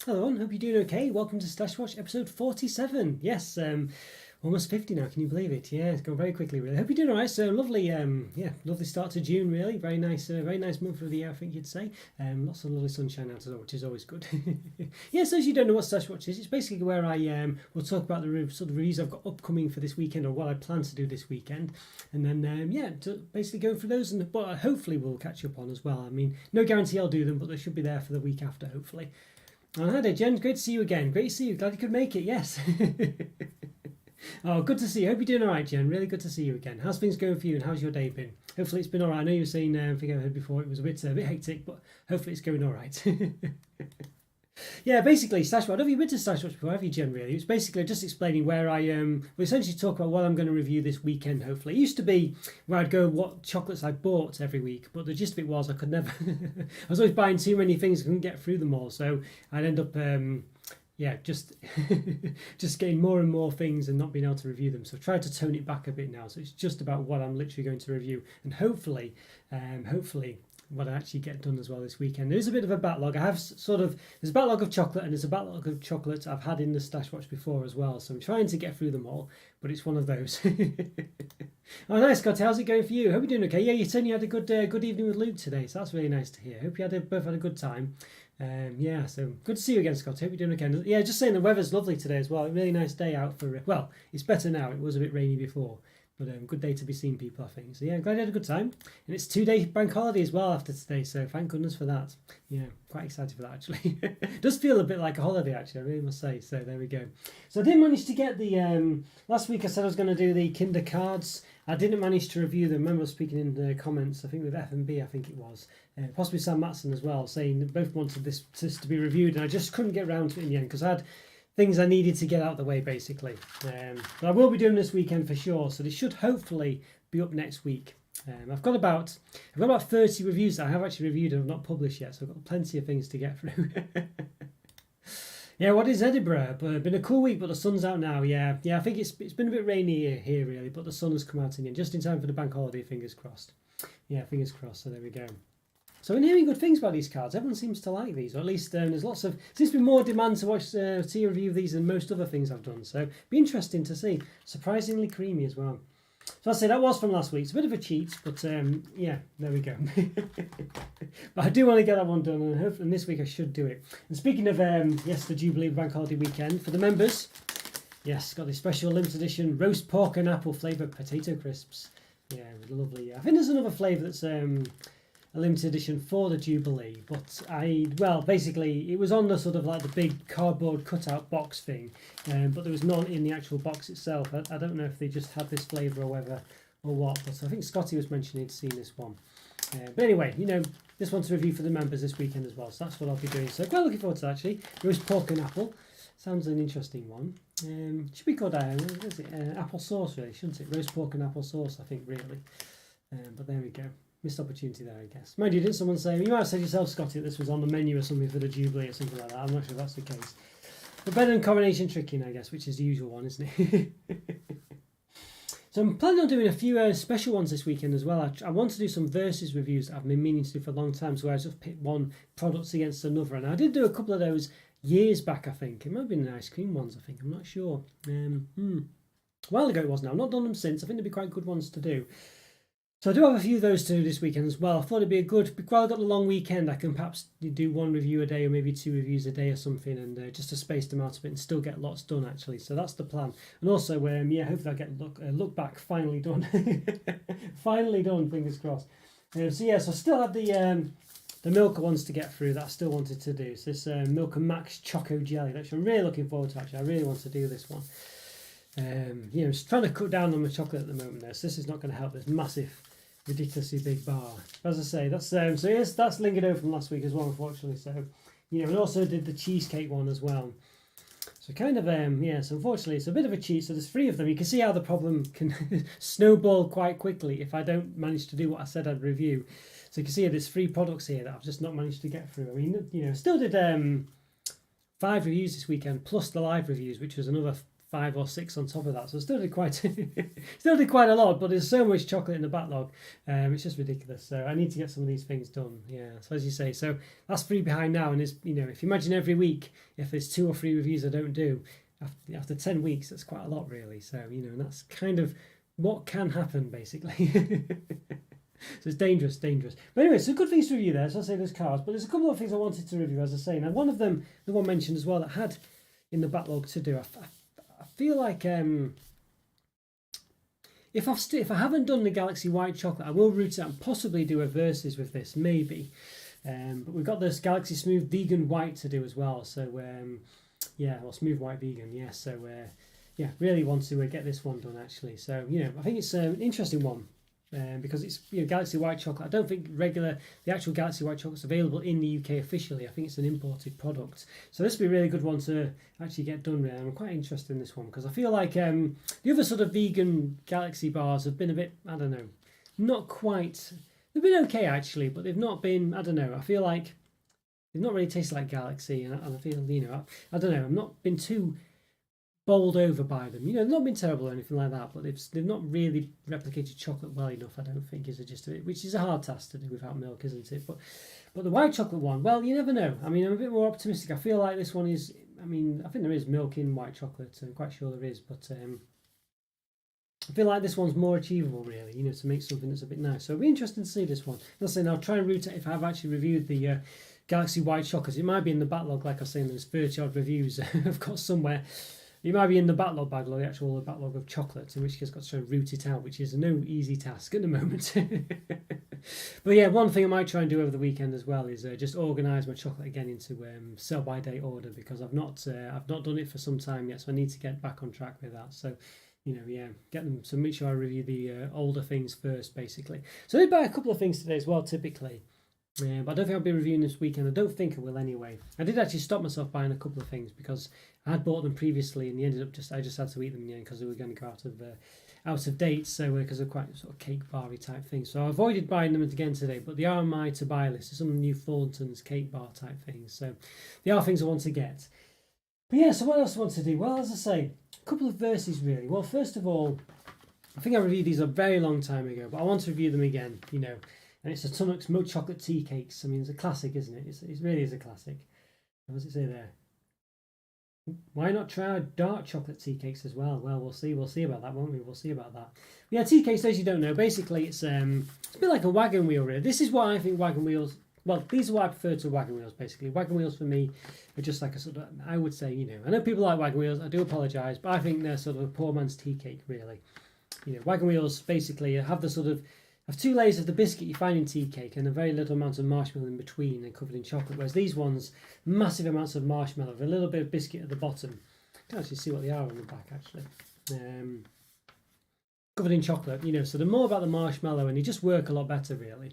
Hello, and hope you're doing okay. Welcome to Stash Watch episode 47. Yes, almost 50 now. Can you believe it? Yeah, it's gone very quickly. Really, hope you're doing all right. So lovely, lovely start to June. Really, very nice month of the year. I think you'd say. Lots of lovely sunshine out as well, which is always good. Yeah, so as you don't know what Stash Watch is, it's basically where I will talk about the sort of reviews I've got upcoming for this weekend or what I plan to do this weekend, and then basically go through those and what hopefully we'll catch up on as well. I mean, no guarantee I'll do them, but they should be there for the week after, hopefully. Oh, hi there, Jen. Great to see you again. Great to see you. Glad you could make it. Yes. Oh, good to see you. Hope you're doing all right, Jen. Really good to see you again. How's things going for you, and how's your day been? Hopefully it's been all right. I know you were saying, I think I heard before, it was a bit hectic, but hopefully it's going all right. Yeah, basically, Stash Watch. Have you been to Stash Watch before? Have you, Jen? Really, it's basically just explaining where I we essentially talk about what I'm going to review this weekend. Hopefully, it used to be where I'd go what chocolates I bought every week, but the gist of it was I could never. I was always buying too many things, I couldn't get through them all, so I'd end up. Just just getting more and more things and not being able to review them. So I've tried to tone it back a bit now. So it's just about what I'm literally going to review, and hopefully what I actually get done as well this weekend. There is a bit of a backlog. I have there's a backlog of chocolate, and there's a backlog of chocolates I've had in the Stash Watch before as well. So I'm trying to get through them all, but it's one of those. Oh, nice, Scott. How's it going for you? Hope you're doing okay. Yeah, you said you had a good evening with Luke today, so that's really nice to hear. Hope you both had a good time. So good to see you again, Scott. Hope you're doing okay. Yeah, just saying the weather's lovely today as well. A really nice day out for, well, it's better now. It was a bit rainy before, but good day to be seeing people, I think. So yeah, glad you had a good time. And it's 2-day bank holiday as well after today, so thank goodness for that. Yeah, quite excited for that actually. It does feel a bit like a holiday actually, I really must say. So there we go. So I didn't manage to get the, last week I said I was going to do the Kinder cards. I didn't manage to review them. I remember speaking in the comments, I think with F&B, I think it was. Possibly Sam Matson as well, saying that both wanted this to be reviewed, and I just couldn't get around to it in the end because I had things I needed to get out of the way basically. But I will be doing this weekend for sure, so they should hopefully be up next week. I've got about 30 reviews that I have actually reviewed and I've not published yet, so I've got plenty of things to get through. Yeah, what is Edinburgh? But been a cool week, but the sun's out now. Yeah. I think it's been a bit rainy here really, but the sun has come out again, just in time for the bank holiday. Fingers crossed. Yeah, fingers crossed. So there we go. So I've been hearing good things about these cards. Everyone seems to like these, or at least seems to be more demand to see a review of these than most other things I've done. So be interesting to see. Surprisingly creamy as well. So I'll say that was from last week. It's a bit of a cheat, but yeah, there we go. But I do want to get that one done, and hopefully this week I should do it. And speaking of, the Jubilee Bank Holiday weekend, for the members, yes, got this special limited edition roast pork and apple flavoured potato crisps. Yeah, lovely. I think there's another flavour that's a limited edition for the Jubilee, but basically it was on the sort of like the big cardboard cutout box thing, but there was none in the actual box itself. I don't know if they just had this flavour or whether or what, but I think Scotty was mentioning he'd seen this one. But anyway, this one's a review for the members this weekend as well, so that's what I'll be doing. So quite looking forward to that actually. Roast pork and apple. Sounds an interesting one. Should be called apple sauce really, shouldn't it? Roast pork and apple sauce, I think really. But there we go. Missed opportunity there, I guess. Mind you, didn't someone say, you might have said yourself, Scotty, that this was on the menu or something for the Jubilee or something like that. I'm not sure if that's the case. But better than coronation tricking, I guess, which is the usual one, isn't it? So I'm planning on doing a few special ones this weekend as well. I want to do some versus reviews that I've been meaning to do for a long time, so I just pit one product against another. And I did do a couple of those years back, I think. It might have been the ice cream ones, I think. I'm not sure. A while ago it was now. I've not done them since. I think they'd be quite good ones to do. So I do have a few of those to do this weekend as well. I thought it'd be while I've got the long weekend, I can perhaps do one review a day or maybe 2 reviews a day or something, and just to space them out a bit and still get lots done actually. So that's the plan. And also, hopefully I get look back finally done. Finally done, fingers crossed. So I still have the Milka ones to get through that I still wanted to do. So this Milka Max Choco Jelly, which I'm really looking forward to actually. I really want to do this one. I'm just trying to cut down on the chocolate at the moment there, so this is not going to help this massive, ridiculously big bar. As I say, that's lingered over from last week as well, unfortunately. So, and also did the cheesecake one as well. So kind of, so unfortunately it's a bit of a cheat. So there's 3 of them. You can see how the problem can snowball quite quickly if I don't manage to do what I said I'd review. So you can see there's 3 products here that I've just not managed to get through. I mean, still did 5 reviews this weekend plus the live reviews, which was another 5 or 6 on top of that. So I still did quite still did quite a lot, but there's so much chocolate in the backlog. It's just ridiculous. So I need to get some of these things done. Yeah. So as you say, so that's 3 behind now. And it's, you know, if you imagine every week, if there's 2 or 3 reviews I don't do, after 10 weeks, that's quite a lot really. So, you know, and that's kind of what can happen basically. So it's dangerous. But anyway, so good things to review there. So I say there's cars, but there's a couple of things I wanted to review, as I say. Now, one of them, the one mentioned as well, that had in the backlog to do. I feel like if I haven't done the Galaxy White Chocolate, I will root it out and possibly do a versus with this, maybe. But we've got this Galaxy Smooth Vegan White to do as well. So yeah, well, Smooth White Vegan, yeah. So yeah, really want to get this one done actually. So, you know, I think it's an interesting one. Because it's, you know, Galaxy White Chocolate. I don't think the actual Galaxy White Chocolate is available in the UK officially. I think it's an imported product. So this would be a really good one to actually get done with. I'm quite interested in this one because I feel like the other sort of vegan Galaxy bars have been a bit, I don't know, not quite. They've been okay actually, but they've not been, I don't know. I feel like they've not really tasted like Galaxy, and I feel, you know, I don't know. I've not been too bowled over by them, you know, not been terrible or anything like that, but they've not really replicated chocolate well enough, I don't think, is the gist of it, which is a hard task to do without milk, isn't it? But the white chocolate one, well, you never know. I mean, I'm a bit more optimistic. I feel like this one is, I mean, I think there is milk in white chocolate, I'm quite sure there is, but I feel like this one's more achievable, really, you know, to make something that's a bit nice. So it'll be interesting to see this one. As I say, I'll try and root it if I've actually reviewed the Galaxy White Chocolate. It might be in the backlog, like I was saying, there's 30 odd reviews I've got somewhere. You might be in the backlog the actual backlog of chocolates, in which case I've got to try and root it out, which is no easy task at the moment. But yeah, one thing I might try and do over the weekend as well is just organise my chocolate again into sell by date order, because I've not done it for some time yet, so I need to get back on track with that. So, you know, yeah, get them. So make sure I review the older things first, basically. So I did buy a couple of things today as well, typically. But I don't think I'll be reviewing this weekend. I don't think I will anyway. I did actually stop myself buying a couple of things because I had bought them previously, and I just had to eat them in the end because they were going to go out of date. So because they're quite sort of cake bar-y type things, so I avoided buying them again today. But they are on my to buy list. There's some new Thornton's cake bar type things, so they are things I want to get. But yeah, so what else do I want to do? Well, as I say, a couple of verses really. Well, first of all, I think I reviewed these a very long time ago, but I want to review them again. You know. And it's a Tunnock's Milk Chocolate Tea Cakes. I mean, it's a classic, isn't it? It really is a classic. What does it say there? Why not try our dark chocolate tea cakes as well? Well, we'll see. We'll see about that, won't we? We'll see about that. But yeah, tea cakes, those you don't know, basically it's a bit like a wagon wheel, really. This is what I think wagon wheels. Well, these are what I prefer to wagon wheels, basically. Wagon wheels for me are just like a sort of, I would say, you know, I know people like wagon wheels. I do apologise, but I think they're sort of a poor man's tea cake, really. You know, wagon wheels basically have the sort of 2 layers of the biscuit you find in tea cake and a very little amount of marshmallow in between and covered in chocolate, whereas these ones, massive amounts of marshmallow with a little bit of biscuit at the bottom. You can actually see what they are on the back, actually. Covered in chocolate, you know, so they're more about the marshmallow and they just work a lot better, really.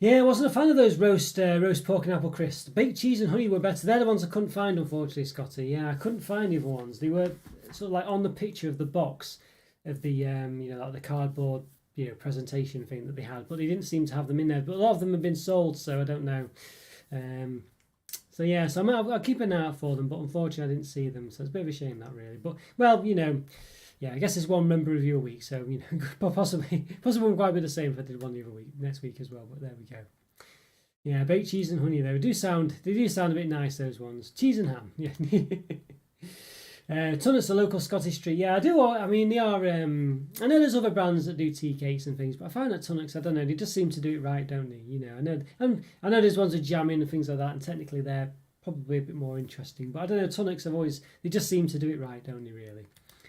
Yeah, I wasn't a fan of those roast pork and apple crisps. Baked cheese and honey were better. They're the ones I couldn't find, unfortunately, Scotty. Yeah, I couldn't find the other ones. They were sort of like on the picture of the box of the, you know, like the cardboard, you know, presentation thing that they had, but they didn't seem to have them in there. But a lot of them have been sold, so I don't know. So yeah, so I'll keep an eye out for them, but unfortunately I didn't see them, so it's a bit of a shame that really. But well, you know, yeah, I guess it's one member review a week, so you know, possibly won't quite be the same if I did one the other week next week as well. But there we go. Yeah, baked cheese and honey. They do sound a bit nice, those ones. Cheese and ham. Yeah. Tunnock's a local Scottish treat. Yeah, I do. I mean, they are. I know there's other brands that do tea cakes and things, but I find that Tunnock's, I don't know, they just seem to do it right, don't they? You know, I know there's ones with jam in and things like that, and technically they're probably a bit more interesting. But I don't know, Tunnock's they just seem to do it right, don't they? Really?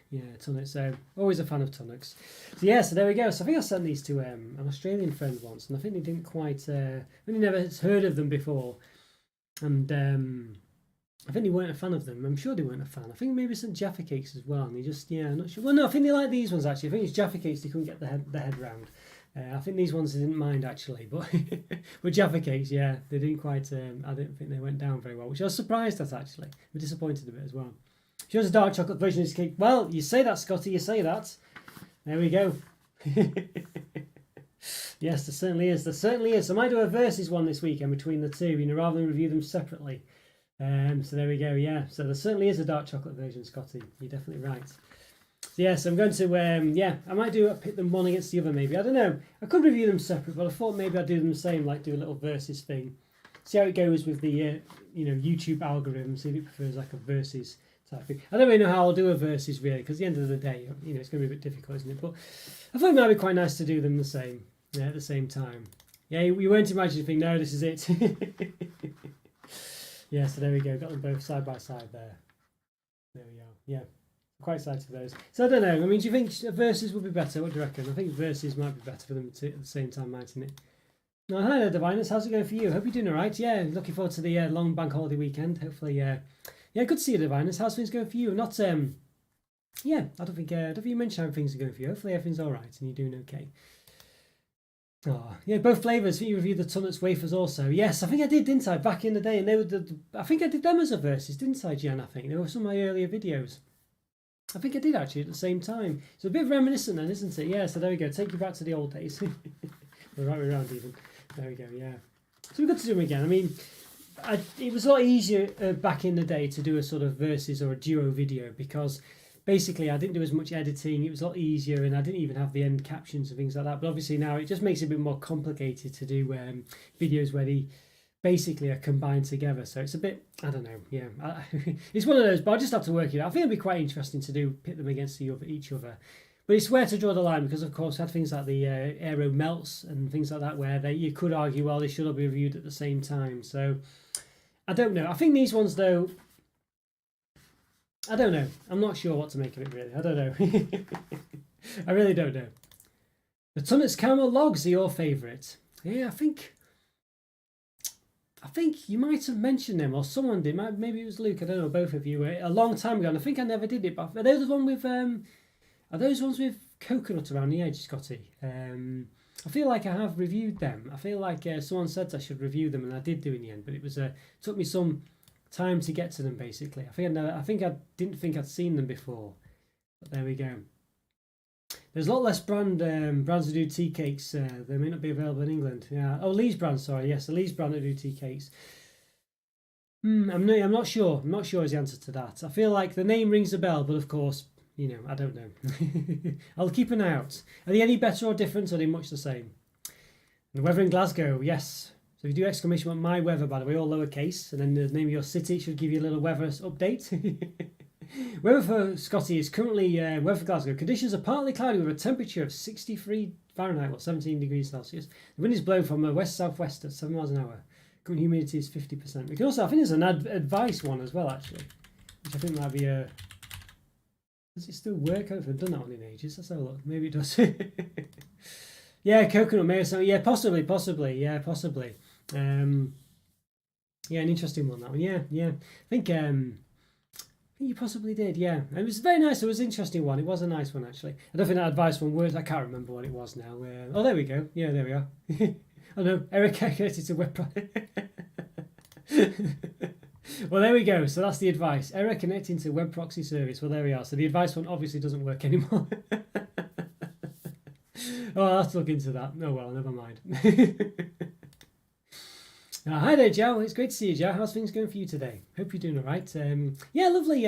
Yeah, Tunnock's. Always a fan of Tunnock's. So yeah, so there we go. So I think I sent these to an Australian friend once, and I think they didn't quite. I think they never heard of them before, and. I think they weren't a fan of them. I'm sure they weren't a fan. I think maybe some Jaffa Cakes as well. And they just, yeah, I'm not sure. Well, no, I think they like these ones actually. I think it's Jaffa Cakes they couldn't get the head round. I think these ones they didn't mind actually, but with Jaffa Cakes, yeah, they didn't quite. I didn't think they went down very well, which I was surprised at actually. I'm disappointed a bit as well. She wants a dark chocolate version of this cake. Well, you say that, Scotty. You say that. There we go. Yes, there certainly is. There certainly is. So I might do a versus one this weekend between the two, you know, rather than review them separately. So there we go. Yeah. So there certainly is a dark chocolate version, Scotty. You're definitely right. So yes, I'm going to I might pit them one against the other. Maybe I don't know. I could review them separate, but I thought maybe I'd do them the same, like do a little versus thing. See how it goes with the YouTube algorithm. See if it prefers like a versus type thing. I don't really know how I'll do a versus really, because at the end of the day, it's going to be a bit difficult, isn't it? But I thought it might be quite nice to do them the same at the same time. Yeah, you weren't imagining think, no, this is it. Yeah, so there we go. Got them both side by side there. There we are. Yeah, quite excited for those. So I don't know. I mean, do you think versus would be better? What do you reckon? I think versus might be better for them at the same time, mightn't it? No, hi there, Diviners. How's it going for you? Hope you're doing all right. Yeah, looking forward to the long bank holiday weekend. Hopefully, yeah, good to see you, Diviners. How's things going for you? Not, yeah, I don't think you mentioned how things are going for you. Hopefully, everything's all right and you're doing okay. Oh, yeah, both flavours. You reviewed the Tunnets wafers also. Yes, I think I did, didn't I? Back in the day, and they were I think I did them as a versus, didn't I, Jan? I think they were some of my earlier videos. I think I did actually at the same time. So a bit reminiscent then, isn't it? Yeah. So there we go. Take you back to the old days. The right way around even. There we go. Yeah. So we've got to do them again. I mean, it was a lot easier back in the day to do a sort of versus or a duo video because basically I didn't do as much editing. It was a lot easier, and I didn't even have the end captions and things like that. But obviously now it just makes it a bit more complicated to do videos where they basically are combined together. So it's a bit, I don't know. Yeah, it's one of those. But I just have to work it out. I think it'd be quite interesting to pit them against each other. But it's where to draw the line because, of course, I had things like the aero melts and things like that where you could argue, well, they should all be reviewed at the same time. So I don't know. I think these ones, though, I don't know. I'm not sure what to make of it, really. I don't know. I really don't know. The Tunnets Caramel Logs are your favourite. Yeah, I think you might have mentioned them, or someone did. Maybe it was Luke. I don't know. Both of you a long time ago, and I think I never did it. But are those the one with Are those ones with coconut around the edge, Scotty? I feel like I have reviewed them. I feel like someone said I should review them, and I did do in the end. But it was took me some time to get to them. Basically, I didn't think I'd seen them before. But there we go. There's a lot less brands that do tea cakes. They may not be available in England. Yeah. Oh, Lee's brand. Sorry. Yes, the Lee's brand that do tea cakes. I'm not sure. I'm not sure is the answer to that. I feel like the name rings a bell, but of course, I don't know. I'll keep an eye out. Are they any better or different, or are they much the same? The weather in Glasgow, yes. So if you do exclamation mark my weather, by the way, all lowercase, and then the name of your city should give you a little weather update. Weather for Scotty is currently weather for Glasgow. Conditions are partly cloudy with a temperature of 63 Fahrenheit, or 17 degrees Celsius. The wind is blowing from west-southwest at 7 miles an hour. Current humidity is 50%. We can also, I think there's an advice one as well, actually, which I think might be a. Does it still work? I haven't done that one in ages. Let's have a look. Maybe it does. Yeah, coconut mayo. So yeah, possibly. Yeah, possibly. Yeah, an interesting one, that one. Yeah. I think you possibly did. Yeah, it was very nice. It was an interesting one. It was a nice one, actually. I don't think that advice one worked. I can't remember what it was now. Oh, there we go. Yeah, there we are. Oh no, Eric connected to web. Well, there we go. So that's the advice. Error connecting to web proxy service. Well, there we are. So the advice one obviously doesn't work anymore. Oh, I'll have to look into that. Oh, well, never mind. Hi there, Joe. It's great to see you, Joe. How's things going for you today? Hope you're doing all right. Yeah, lovely.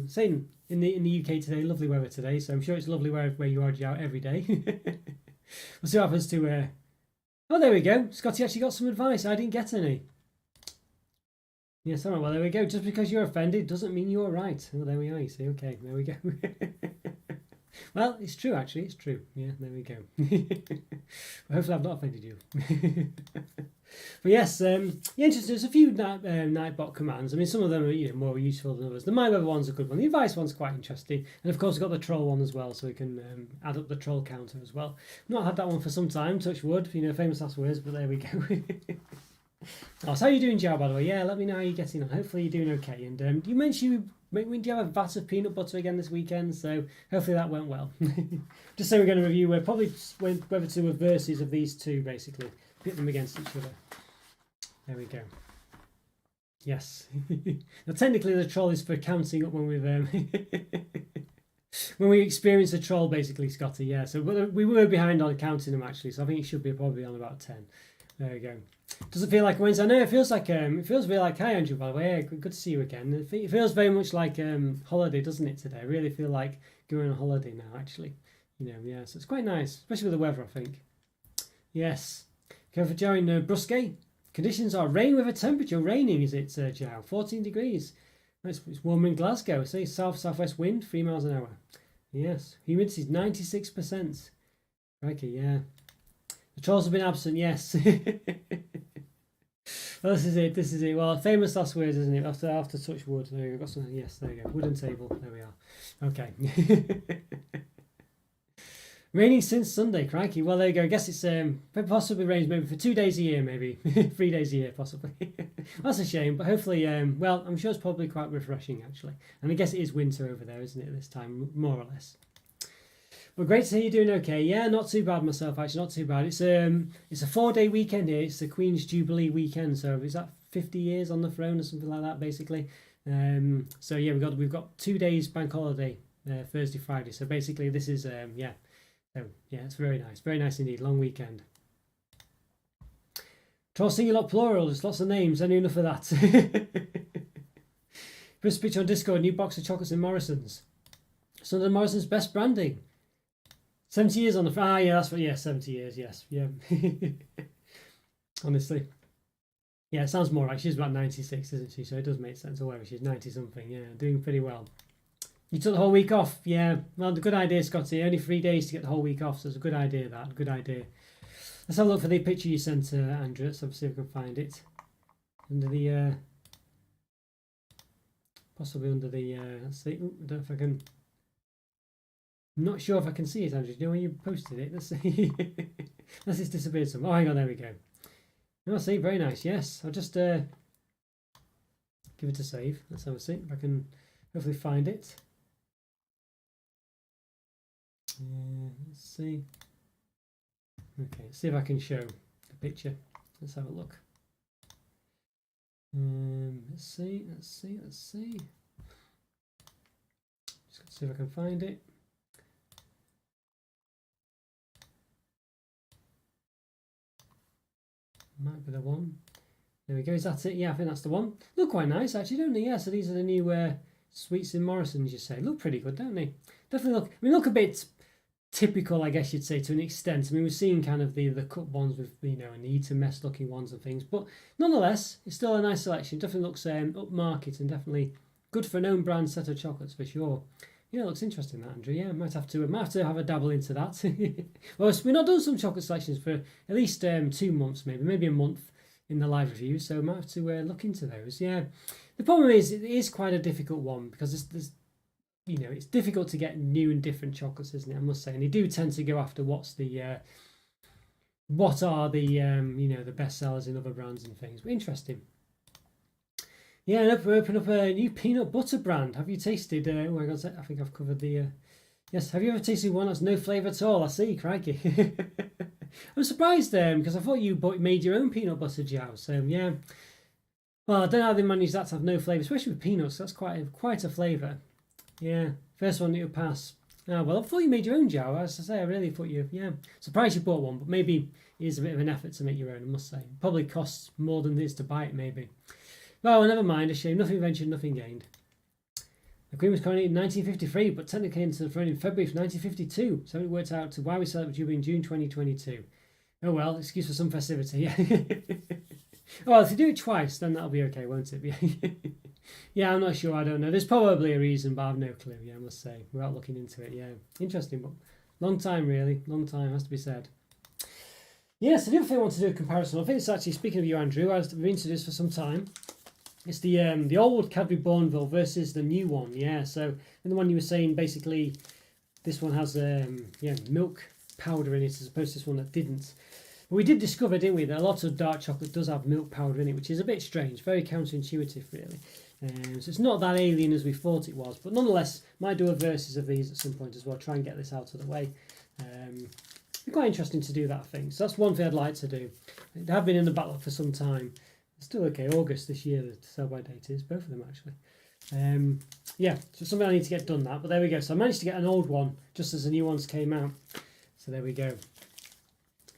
Same in the UK today. Lovely weather today. So I'm sure it's lovely where you are, Joe, every day. We'll see what happens to... Oh, there we go. Scotty actually got some advice. I didn't get any. Yes, all right, well, there we go. Just because you're offended doesn't mean you're right. Well, there we are, you see. Okay, there we go. Well, it's true, actually. It's true. Yeah, there we go. Well, hopefully I've not offended you. But yes, yeah, interesting. There's a few Nightbot commands. I mean, some of them are more useful than others. The MyWeather one's a good one. The advice one's quite interesting. And, of course, we've got the troll one as well, so we can add up the troll counter as well. I've not had that one for some time, touch wood, famous last words, but there we go. Oh, so how are you doing, Joe, by the way? Yeah, let me know how you're getting on. Hopefully you're doing okay. And you mentioned do you have a vat of peanut butter again this weekend? So hopefully that went well. Just so we're going to review, probably whether to a versus of these two, basically. Pit them against each other. There we go. Yes. Now, technically, the troll is for counting up when we've... when we experience a troll, basically, Scotty, yeah. So we were behind on counting them, actually. So I think it should be probably on about 10. There we go. Doesn't feel like a Wednesday. I know it feels really like, hi Andrew, by the way. Good to see you again. It feels very much like holiday, doesn't it, today? I really feel like going on holiday now, actually. Yeah, so it's quite nice, especially with the weather, I think. Yes. Go for Joe in Brusque. Conditions are rain with a temperature. Raining, is it, Joe? 14 degrees. It's warm in Glasgow. See, south-southwest wind, 3 miles an hour. Yes. Humidity is 96%. Crikey, yeah. The trolls have been absent, yes. Well, this is it. Well, famous last words, isn't it? After touch wood. There you go. Got something. Yes, there you go. Wooden table. There we are. Okay. Raining since Sunday, crikey. Well, there you go. I guess it's possibly rains maybe for 2 days a year, maybe 3 days a year, possibly. That's a shame, but hopefully, well, I'm sure it's probably quite refreshing actually. And I guess it is winter over there, isn't it? This time, more or less. But great to hear you're doing okay. Yeah, not too bad myself actually. Not too bad. It's a 4-day weekend here. It's the Queen's Jubilee weekend. So is that 50 years on the throne or something like that, basically? So yeah, we've got 2 days bank holiday, Thursday, Friday. So basically, this is yeah. So yeah, it's very nice indeed. Long weekend. Troll singular plural. There's lots of names. I knew enough of that. Chris picture on Discord. New box of chocolates in Morrison's. Son of Morrison's best branding. 70 years on the yeah, that's what. Yeah, 70 years. Yes, yeah. Honestly, yeah, it sounds more right. She's about 96, isn't she? So it does make sense. Or whatever, she's 90 something. Yeah, doing pretty well. You took the whole week off, yeah. Well, the good idea, Scotty. Only 3 days to get the whole week off, so it's a good idea. Good idea. Let's have a look for the picture you sent, Andrew. Let's see if we can find it under the possibly under the. Let's see. Ooh, I don't know if I can. I'm not sure if I can see it, Andrew. Do you know where you posted it? Let's see. Unless it's disappeared somewhere. Oh, hang on. There we go. Oh, see, very nice. Yes, I'll just give it a save. Let's have a see if I can hopefully find it. Let's see. Okay, let's see if I can show the picture. Let's have a look. Let's see. Just got to see if I can find it. Might be the one. There we go. Is that it? Yeah, I think that's the one. Look quite nice, actually, don't they? Yeah. So these are the new sweets in Morrison's. You say look pretty good, don't they? Definitely look. I mean, look a bit typical, I guess you'd say, to an extent. I mean, we've seen kind of the cut ones with, and the eaten mess looking ones and things, but nonetheless, it's still a nice selection. Definitely looks upmarket and definitely good for an own brand set of chocolates for sure. Yeah, it looks interesting, that, Andrew. Yeah, might have to have a dabble into that. Well, we've not done some chocolate selections for at least 2 months, maybe a month in the live review, so might have to look into those. Yeah, the problem is it is quite a difficult one because there's it's difficult to get new and different chocolates, isn't it? I must say, and they do tend to go after what are the best sellers in other brands and things. But interesting. Yeah, and open up a new peanut butter brand. Have you tasted? Oh my God, I think I've covered the. Yes, have you ever tasted one that's no flavour at all? I see, crikey. I'm surprised because I thought you made your own peanut butter, Joe. So yeah. Well, I don't know how they manage that to have no flavour, especially with peanuts. That's quite a flavour. Yeah, first one that you'll pass. Oh, well, I thought you made your own, Joe. As I say, I really thought surprised you bought one, but maybe it is a bit of an effort to make your own, I must say. Probably costs more than this to buy it, maybe. Well, never mind, a shame. Nothing ventured, nothing gained. The Queen was coronated in 1953, but technically came to the throne in February of 1952, so it worked out to why we celebrate Jubilee in June 2022. Oh well, excuse for some festivity, yeah. Well, if you do it twice, then that'll be okay, won't it? Yeah, I'm not sure, I don't know. There's probably a reason, but I've no clue, yeah, I must say, without looking into it, yeah. Interesting, but long time, really. Long time, has to be said. Yes, the other thing I want to do a comparison. I think it's actually, speaking of you, Andrew, I've been into this for some time. It's the old Cadbury Bourneville versus the new one, yeah. So, and the one you were saying, basically, this one has milk powder in it as opposed to this one that didn't. But we did discover, didn't we, that a lot of dark chocolate does have milk powder in it, which is a bit strange, very counterintuitive, really. So it's not that alien as we thought it was, but nonetheless, might do a versus of these at some point as well. Try and get this out of the way. Be quite interesting to do that, I think. So that's one thing I'd like to do. They have been in the backlog for some time. It's still okay. August this year, the sell-by date is both of them actually. Yeah, so something I need to get done that. But there we go. So I managed to get an old one just as the new ones came out. So there we go.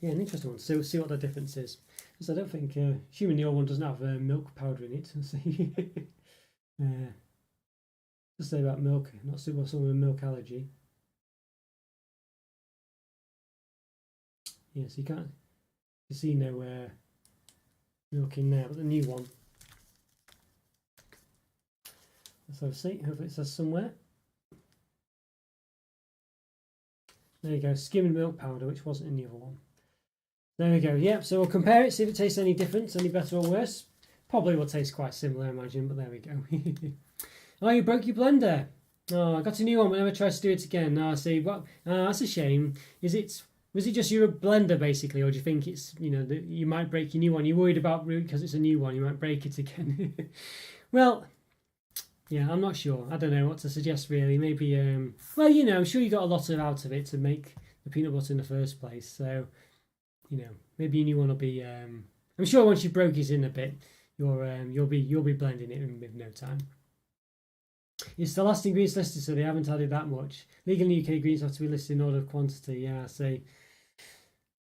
Yeah, an interesting one. So we'll see what the difference is. Because I don't think, assuming the old one doesn't have milk powder in it. Let's see. Just say about milk, not suitable for someone with milk allergy. Yes, you can't. You see no milk in there, but the new one. Let's have a see. Hopefully it says somewhere. There you go. Skimmed milk powder, which wasn't in the other one. There we go. Yep. So we'll compare it, see if it tastes any different, any better or worse. Probably will taste quite similar, I imagine. But there we go. Oh, you broke your blender. Oh, I got a new one, but never tried to do it again. No, see, what? That's a shame. Was it just your blender basically, or do you think it's that you might break your new one? You're worried about because it's a new one, you might break it again. Well, yeah, I'm not sure. I don't know what to suggest really. Maybe well, I'm sure you got a lot out of it to make the peanut butter in the first place. So, maybe your new one will be. I'm sure once you broke it in a bit, you'll be blending it in with no time. It's the last ingredients listed, so they haven't added that much. Legal in the UK, ingredients have to be listed in order of quantity. Yeah, I see.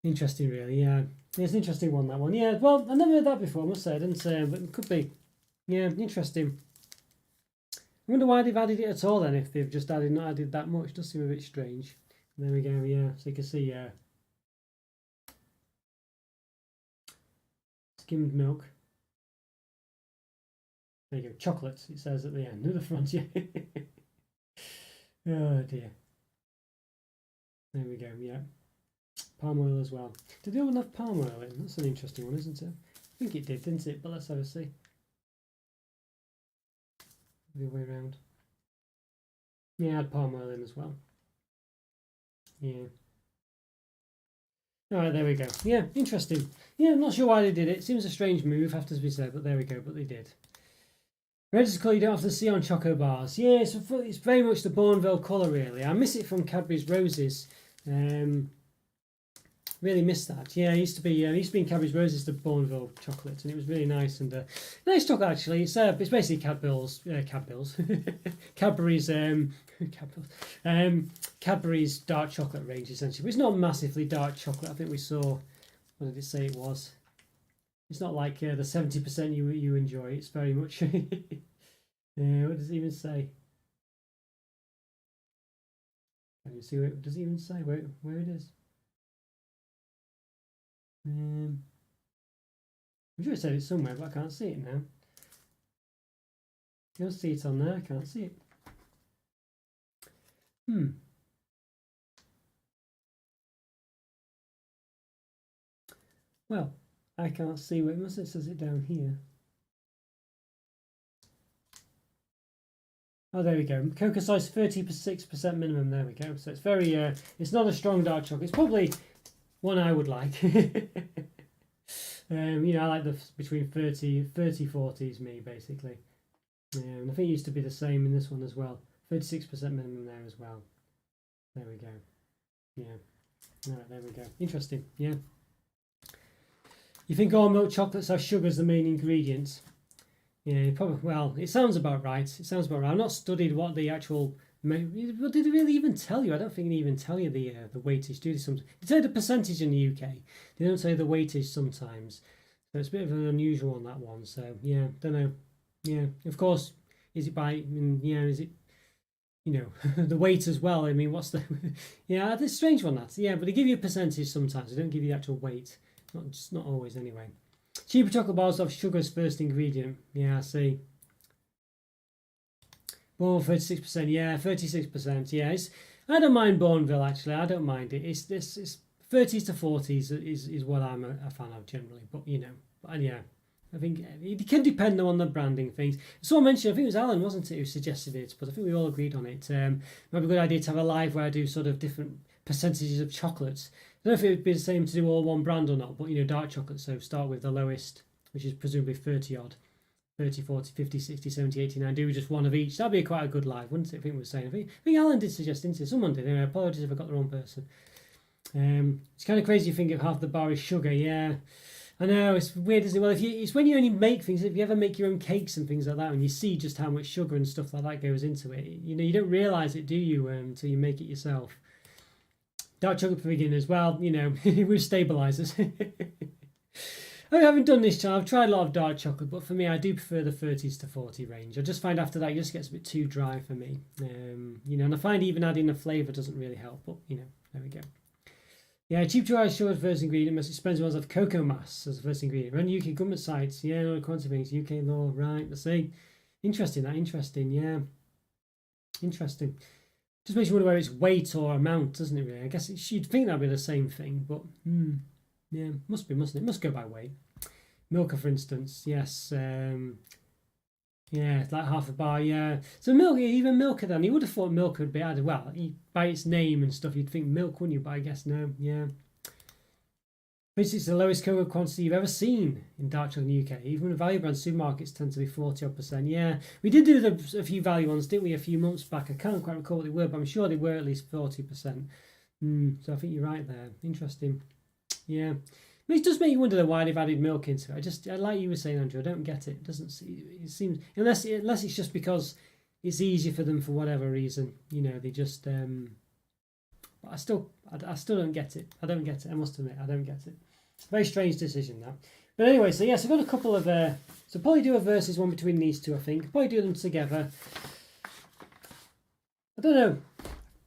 Interesting, really. Yeah, it's an interesting one, that one. Yeah, well, I never heard that before, I must say. I didn't say, but it could be. Yeah, interesting. I wonder why they've added it at all then, if they've just not added that much. It does seem a bit strange. There we go, yeah. So you can see, skimmed milk. There you go, chocolate, it says at the end of the front, yeah. Oh dear. There we go, yeah. Palm oil as well. Did the other one have palm oil in? That's an interesting one, isn't it? I think it did, didn't it? But let's have a see. The other way around. Yeah, I had palm oil in as well. Yeah. Alright, there we go. Yeah, interesting. Yeah, I'm not sure why they did it. Seems a strange move, have to be said, but there we go, but they did. Red is a colour you don't often see on Choco bars. Yeah, it's very much the Bourneville colour, really. I miss it from Cadbury's Roses. Really miss that. Yeah, it used to be in Cadbury's Roses, the Bourneville chocolate, and it was really nice and nice chocolate actually. It's basically Cadbury's Cadbury's dark chocolate range essentially. But it's not massively dark chocolate. I think we saw, what did it say it was? It's not like the 70% you enjoy. It's very much. What does it even say? Can you see what does it even say where it is? I'm sure it said it somewhere, but I can't see it now. You'll see it on there. I can't see it. Well, I can't see where it says it down here. Oh, there we go. Cocoa size 36% minimum. There we go. So it's very. It's not a strong dark chocolate. It's probably one I would like. I like the between 30-40 is me basically. And I think it used to be the same in this one as well. 36% minimum there as well. There we go. Yeah. All right, there we go. Interesting. Yeah. You think all milk chocolates have sugar as the main ingredient? Yeah, probably. Well, it sounds about right. I've not studied what the actual. What did they really even tell you? I don't think they even tell you the weightage. Do they? They tell you the percentage in the UK. They don't tell you the weightage sometimes. So it's a bit of an unusual on that one. So yeah, don't know. Yeah, of course. Is it by? Is it? The weight as well. I mean, what's the? Yeah, it's a strange one. That. Yeah, but they give you a percentage sometimes. They don't give you the actual weight. Not always anyway. Cheaper chocolate bars have sugar as first ingredient. Yeah, I see. Well, 36%. Yeah, 36%. Yeah, I don't mind Bourneville actually. I don't mind it. It's 30s to 40s is what I'm a fan of generally. But yeah, I think it can depend on the branding things. Someone mentioned, I think it was Alan, wasn't it, who suggested it? But I think we all agreed on it. Might be a good idea to have a live where I do sort of different percentages of chocolates. I don't know if it would be the same to do all one brand or not, but dark chocolate, so start with the lowest, which is presumably 30 odd, 30, 40, 50, 60, 70, 89, do just one of each. That'd be quite a good live, wouldn't it? I think we were saying. I think Alan did suggest, didn't it? Someone did. Anyway, apologies if I got the wrong person. It's kind of crazy you think if half the bar is sugar. Yeah, I know, it's weird, isn't it? Well, it's when you only make things, if you ever make your own cakes and things like that, and you see just how much sugar and stuff like that goes into it, you don't realise it, do you, until you make it yourself. Dark chocolate for beginners, well, with stabilisers. I haven't done this channel. I've tried a lot of dark chocolate, but for me, I do prefer the 30s to 40 range. I just find after that, it just gets a bit too dry for me. And I find even adding a flavour doesn't really help, but, there we go. Yeah, cheap dry short first ingredient, most expensive ones have cocoa mass as the first ingredient. Run UK government sites, no quantity things, UK law, right, let's see. Interesting, yeah. Interesting. Just makes you wonder whether it's weight or amount, doesn't it really? I guess you'd think that'd be the same thing, but yeah, must be, mustn't it? Must go by weight. Milker, for instance, yes. Yeah, it's like half a bar, yeah. So milk, even milker then, you would have thought milk would be added. Well, by its name and stuff, you'd think milk, wouldn't you? But I guess no, yeah. Basically, it's the lowest cocoa quantity you've ever seen in dark chocolate in the UK. Even the value brand supermarkets tend to be 40%. Yeah, we did do a few value ones, didn't we, a few months back? I can't quite recall what they were, but I'm sure they were at least 40%. So I think you're right there. Interesting. Yeah. It does make you wonder though why they've added milk into it. I like you were saying, Andrew, I don't get it. It seems unless it's just because it's easier for them for whatever reason. They just. But I still don't get it. I don't get it. I must admit, I don't get it. It's a very strange decision that. But anyway, so yes, I've got a couple of. So probably do a versus one between these two. I think probably do them together. I don't know.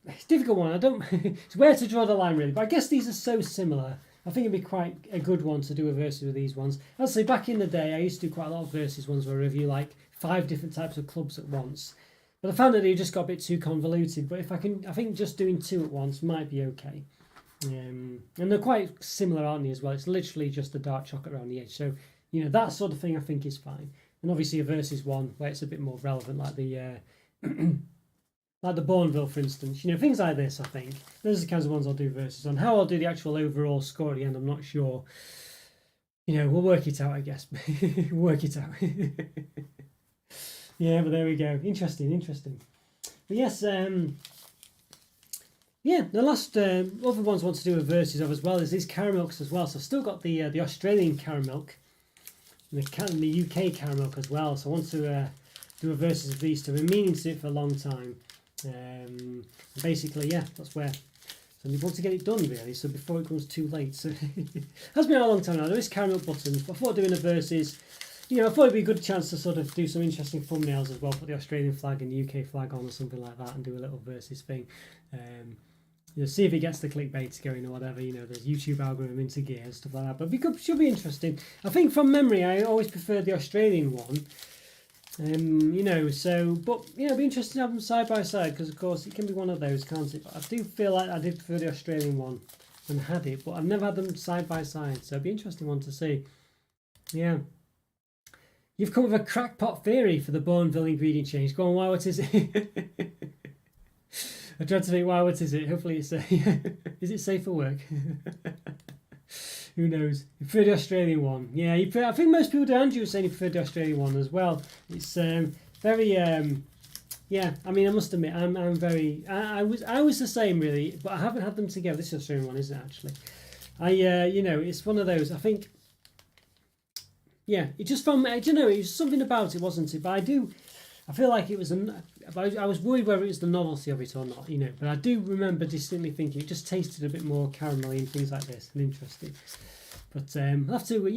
It's a difficult one. I don't. It's where to draw the line really. But I guess these are so similar. I think it'd be quite a good one to do a versus with these ones. I'd say back in the day, I used to do quite a lot of versus ones where I review like 5 different types of clubs at once. But I found that they just got a bit too convoluted. But I think just doing 2 at once might be okay. And they're quite similar, aren't they, as well? It's literally just the dark chocolate around the edge. So, that sort of thing I think is fine. And obviously a versus one where it's a bit more relevant, like the... like the Bourneville, for instance, things like this. I think those are the kinds of ones I'll do versus on. How I'll do the actual overall score at the end, I'm not sure. We'll work it out, I guess. Work it out. Yeah, but there we go. Interesting. But yes, the last other ones I want to do a versus of as well is these caramels as well. So I've still got the Australian caramel and the UK caramel as well. So I want to do a versus of these two. I've been meaning to do it for a long time. Basically, yeah, that's where. So we want to get it done really, so before it goes too late. So it has been a long time now. There is caramel buttons, but I thought doing a versus, I thought it'd be a good chance to sort of do some interesting thumbnails as well. Put the Australian flag and the UK flag on or something like that, and do a little versus thing. See if it gets the clickbait going or whatever. There's YouTube algorithm into gear and stuff like that. But it should be interesting. I think from memory, I always preferred the Australian one. But it'd be interesting to have them side by side because, of course, it can be one of those, can't it? But I do feel like I did prefer the Australian one and had it, but I've never had them side by side, so it'd be an interesting one to see. Yeah. You've come with a crackpot theory for the Bourneville ingredient change. Go on, why, what is it? I tried to think, why, what is it? Hopefully it's is it safe for work? Who knows? You prefer the Australian one. Yeah, I think most people do. Andrew was saying he preferred the Australian one as well. It's very yeah, I mean, I must admit, I'm very I was the same really, but I haven't had them together. This is the Australian one, isn't it, actually? It's one of those, I think. Yeah, it just from it was something about it, wasn't it? But I feel like it was I was worried whether it was the novelty of it or not, but I do remember distinctly thinking it just tasted a bit more caramelly and things like this and interesting. But I'll have to,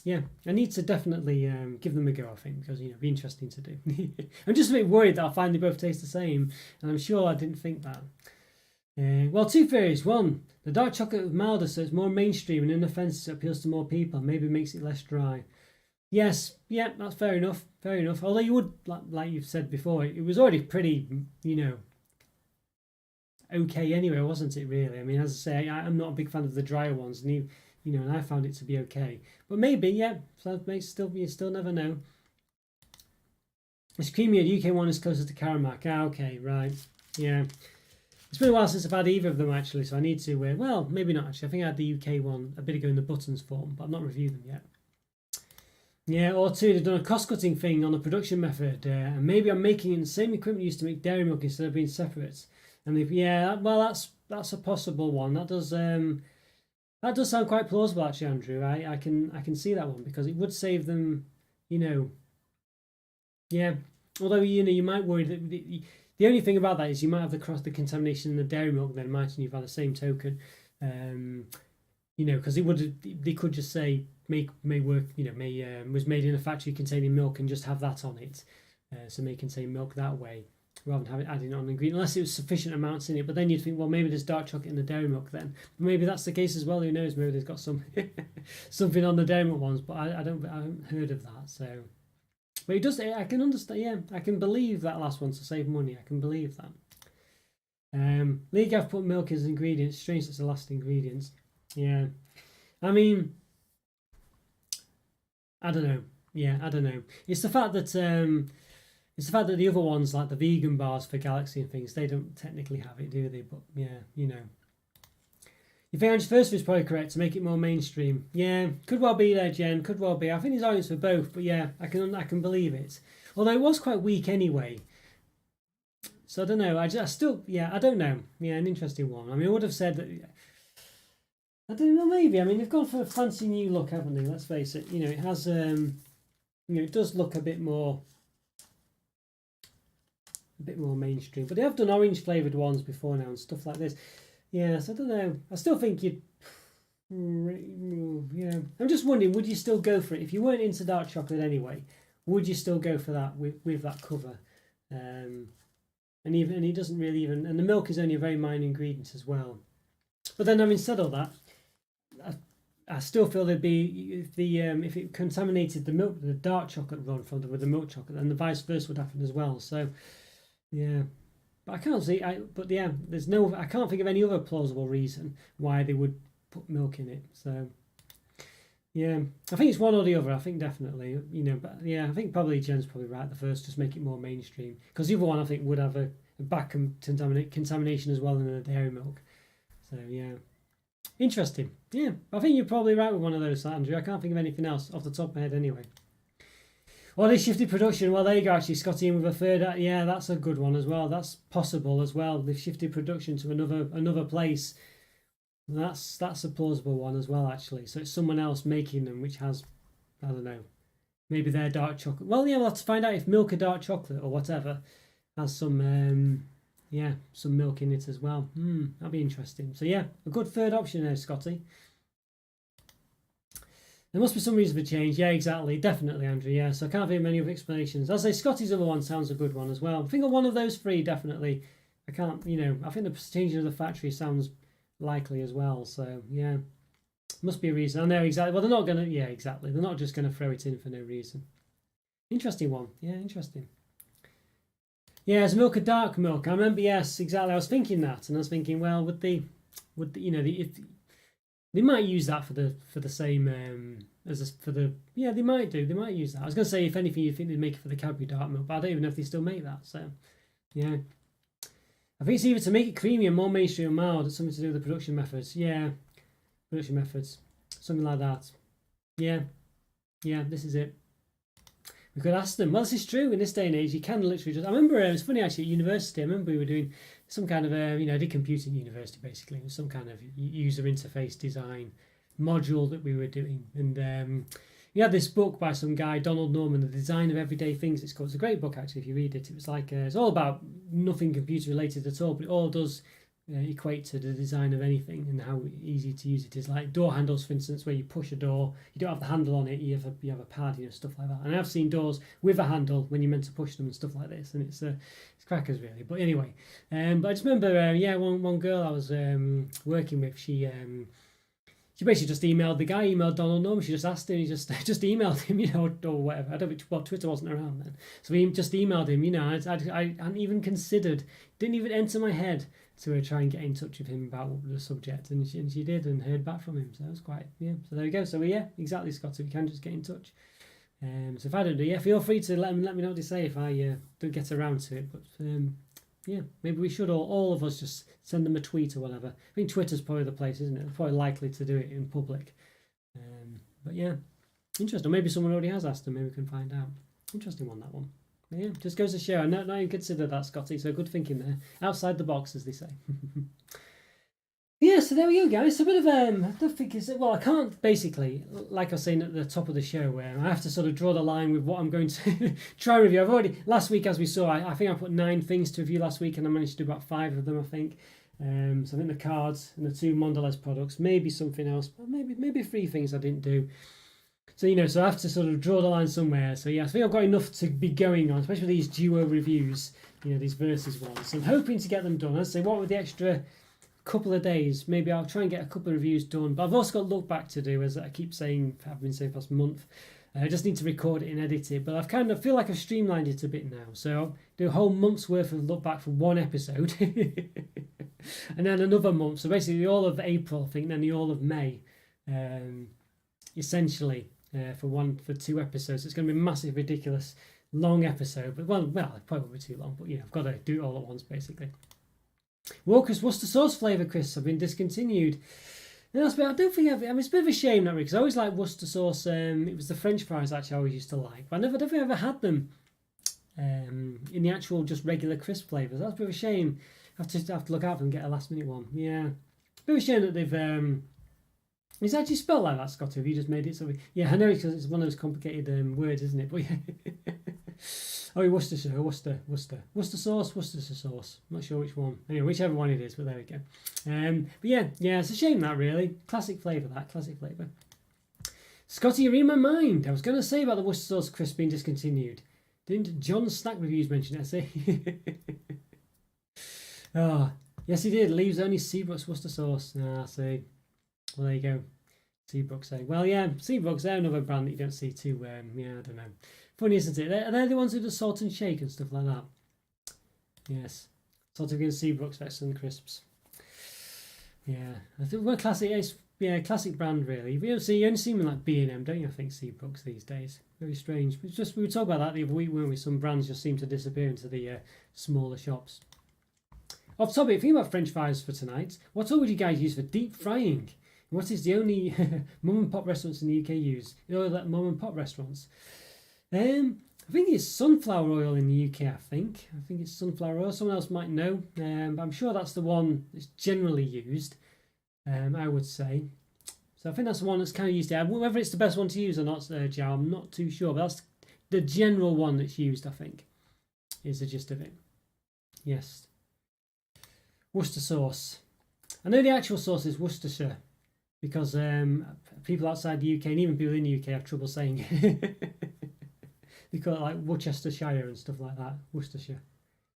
yeah, I need to definitely give them a go, I think, because, it'd be interesting to do. I'm just a bit worried that I'll find they both taste the same, and I'm sure I didn't think that. Well, 2 theories. 1, the dark chocolate is milder, so it's more mainstream and inoffensive, so it appeals to more people, maybe makes it less dry. Yes, yeah, that's fair enough. Although you would, like you've said before, it was already pretty, okay anyway, wasn't it, really? I mean, as I say, I'm not a big fan of the drier ones, and and I found it to be okay. But maybe, yeah, so you still never know. It's creamier, the UK one is closer to caramel. Okay, right, yeah. It's been a while since I've had either of them, actually, so I need to, well, maybe not, actually. I think I had the UK one a bit ago in the buttons form, but I've not reviewed them yet. Yeah, or 2, they've done a cost-cutting thing on the production method, and maybe I'm making it in the same equipment used to make dairy milk instead of being separate. And that's a possible one. That does sound quite plausible, actually, Andrew. I can see that one because it would save them, yeah. Although you might worry that the only thing about that is you might have the contamination in the dairy milk then, mightn't you, by the same token. because they could just say may work, was made in a factory containing milk and just have that on it, so may contain milk that way, rather than having adding on an ingredient, unless it was sufficient amounts in it. But then you'd think, well, maybe there's dark chocolate in the dairy milk then. But maybe that's the case as well. Who knows? Maybe there's got some something on the dairy milk ones, but I haven't heard of that. So, but it does. I can understand. Yeah, I can believe that last one to save money. I can believe that. League have put milk as ingredients. Strange that's the last ingredients. Yeah, I mean, I don't know. Yeah, I don't know. It's the fact that the other ones, like the vegan bars for Galaxy and things, they don't technically have it, do they? But yeah, You think Andrew's first is probably correct to make it more mainstream. Yeah, could well be there, Jen. Could well be. I think there's audience for both, but yeah, I can believe it. Although it was quite weak anyway. So I don't know. I don't know. Yeah, an interesting one. I mean, I would have said that. I don't know. Maybe. I mean, they've gone for a fancy new look, haven't they? Let's face it. It has. It does look a bit more mainstream, but they have done orange flavoured ones before now and stuff like this. Yes, I don't know. I still think you'd. Yeah, I'm just wondering, would you still go for it if you weren't into dark chocolate anyway? Would you still go for that with that cover? And he doesn't really even, and the milk is only a very minor ingredient as well. But then, having said all that, I still feel there'd be if it contaminated the dark chocolate run with the milk chocolate, then the vice versa would happen as well. So. Yeah, but I can't see. I can't think of any other plausible reason why they would put milk in it. So, yeah, I think it's one or the other. I think definitely, but yeah, I think probably Jen's probably right. The first, just make it more mainstream, because the other one I think would have a back contamination as well in the dairy milk. So yeah, interesting. Yeah, I think you're probably right with one of those, Andrew. I can't think of anything else off the top of my head anyway. Well, they shifted production. Well, there you go, actually, Scotty, in with a third. Yeah, that's a good one as well. That's possible as well. They've shifted production to another place. That's a plausible one as well, actually. So it's someone else making them, which has, I don't know, maybe their dark chocolate. Well, yeah, we'll have to find out if milk or dark chocolate or whatever has some milk in it as well. That'll be interesting. So yeah, a good third option there, Scotty. There must be some reason for change. Yeah, exactly. Definitely, Andrew. Yeah, so I can't think of many other explanations. I'll say Scotty's other one sounds a good one as well. I think of one of those three, definitely. I can't, I think the changing of the factory sounds likely as well. So, yeah, must be a reason. I know exactly. Well, they're not going to, yeah, exactly. They're not just going to throw it in for no reason. Interesting one. Yeah, interesting. Yeah, it's milk or dark milk. I remember, yes, exactly. I was thinking that, and I was thinking, well, if they might use that for the same they might use that. I was going to say, if anything, you think they'd make it for the Cadbury dark milk, but I don't even know if they still make that. So, yeah, I think it's either to make it creamy and more mainstream or mild. It's something to do with the production methods. Yeah, production methods, something like that. Yeah, this is it. We could ask them. Well, this is true. In this day and age, you can literally just. I remember it was funny actually at university. I remember we were doing some kind of I did computing at university basically. It was some kind of user interface design module that we were doing, and we had this book by some guy, Donald Norman, The Design of Everyday Things. It's called. It's a great book actually. If you read it, it was like it's all about nothing computer related at all, but it all does equate to the design of anything and how easy to use it is. Like door handles, for instance, where you push a door, you don't have the handle on it, you have a pad, stuff like that. And I've seen doors with a handle when you're meant to push them and stuff like this, and it's crackers really. But anyway, but I just remember, one girl I was working with, she basically just emailed Donald Norman. She just asked him, he just emailed him, or whatever. I don't know, well, Twitter wasn't around then, so he just emailed him. I hadn't even considered, didn't even enter my head to try and get in touch with him about the subject, and she did, and heard back from him. So it was quite, so there we go. So yeah, exactly, Scott. So we can just get in touch. So if I don't do, feel free to let me know what to say if I don't get around to it. But maybe we should all of us just send them a tweet or whatever. I think Twitter's probably the place, isn't it? They're probably likely to do it in public. But yeah, interesting. Or maybe someone already has asked them. Maybe we can find out. Interesting one, that one. Yeah, just goes to show. I not even considered that, Scotty. So good thinking there. Outside the box, as they say. Yeah, so there we go, guys. A bit of I don't think it's I can't basically, like I was saying at the top of the show, where I have to sort of draw the line with what I'm going to try and review. I've already last week, as we saw, I think I put 9 things to review last week, and I managed to do about 5 of them, I think. So I think the cards and the 2 Mondelez products, maybe something else, maybe 3 things I didn't do. So so I have to sort of draw the line somewhere. So yeah, I think I've got enough to be going on, especially these duo reviews, these versus ones. So I'm hoping to get them done. I'd say what with the extra couple of days, maybe I'll try and get a couple of reviews done. But I've also got look back to do, as I keep saying, I've been saying past month. I just need to record it and edit it, but I've kind of feel like I've streamlined it a bit now. So I'll do a whole month's worth of look back for one episode, and then another month. So basically, all of April, I think, then the all of May, essentially for 2 episodes. It's going to be a massive, ridiculous, long episode. But well, it probably won't be too long. But I've got to do it all at once, basically. Walker's Worcester Sauce flavour crisps have been discontinued. I don't think it's a bit of a shame that because I always like Worcester sauce. It was the French fries actually I always used to like, but I don't think I ever had them in the actual just regular crisp flavours. That's a bit of a shame. I have to look out for them and get a last minute one. Yeah, a bit of a shame that they've. It's actually spelled like that, Scotty. Have you just made it so? Yeah, I know because it's one of those complicated words, isn't it? But yeah. Oh, Worcestershire, Worcester sauce, Worcestershire sauce. I'm not sure which one. Anyway, whichever one it is, but there we go. But yeah, it's a shame that really. Classic flavour, classic flavour. Scotty, you're in my mind. I was going to say about the Worcester sauce crisp being discontinued. Didn't John's snack reviews mention it? I say. Oh, yes, he did. Leaves only Seabrook's Worcester sauce. I see. Well, there you go. Seabrook's egg. Well, yeah, Seabrook's, they're another brand that you don't see too. I don't know. Funny, isn't it? Are they the ones who do salt and shake and stuff like that? Yes. Salt and Seabrook's excellent crisps. Yeah. I think we're classic. Classic brand really. You only see them like B&M, don't you? I think Seabrook's these days. Very strange. We were talking about that the other week, weren't we? Some brands just seem to disappear into the smaller shops. Off topic, thinking about French fries for tonight. What oil would you guys use for deep frying? What is the only mum and pop restaurants in the UK use? Like mum and pop restaurants. I think it's sunflower oil in the UK. I think it's sunflower oil. Someone else might know, but I'm sure that's the one that's generally used. I would say. So I think that's the one that's kind of used there. Whether it's the best one to use or not, Joe, I'm not too sure. But that's the general one that's used. I think is the gist of it. Yes. Worcester sauce. I know the actual sauce is Worcestershire because people outside the UK and even people in the UK have trouble saying it. They call it like Worcestershire and stuff like that, Worcestershire.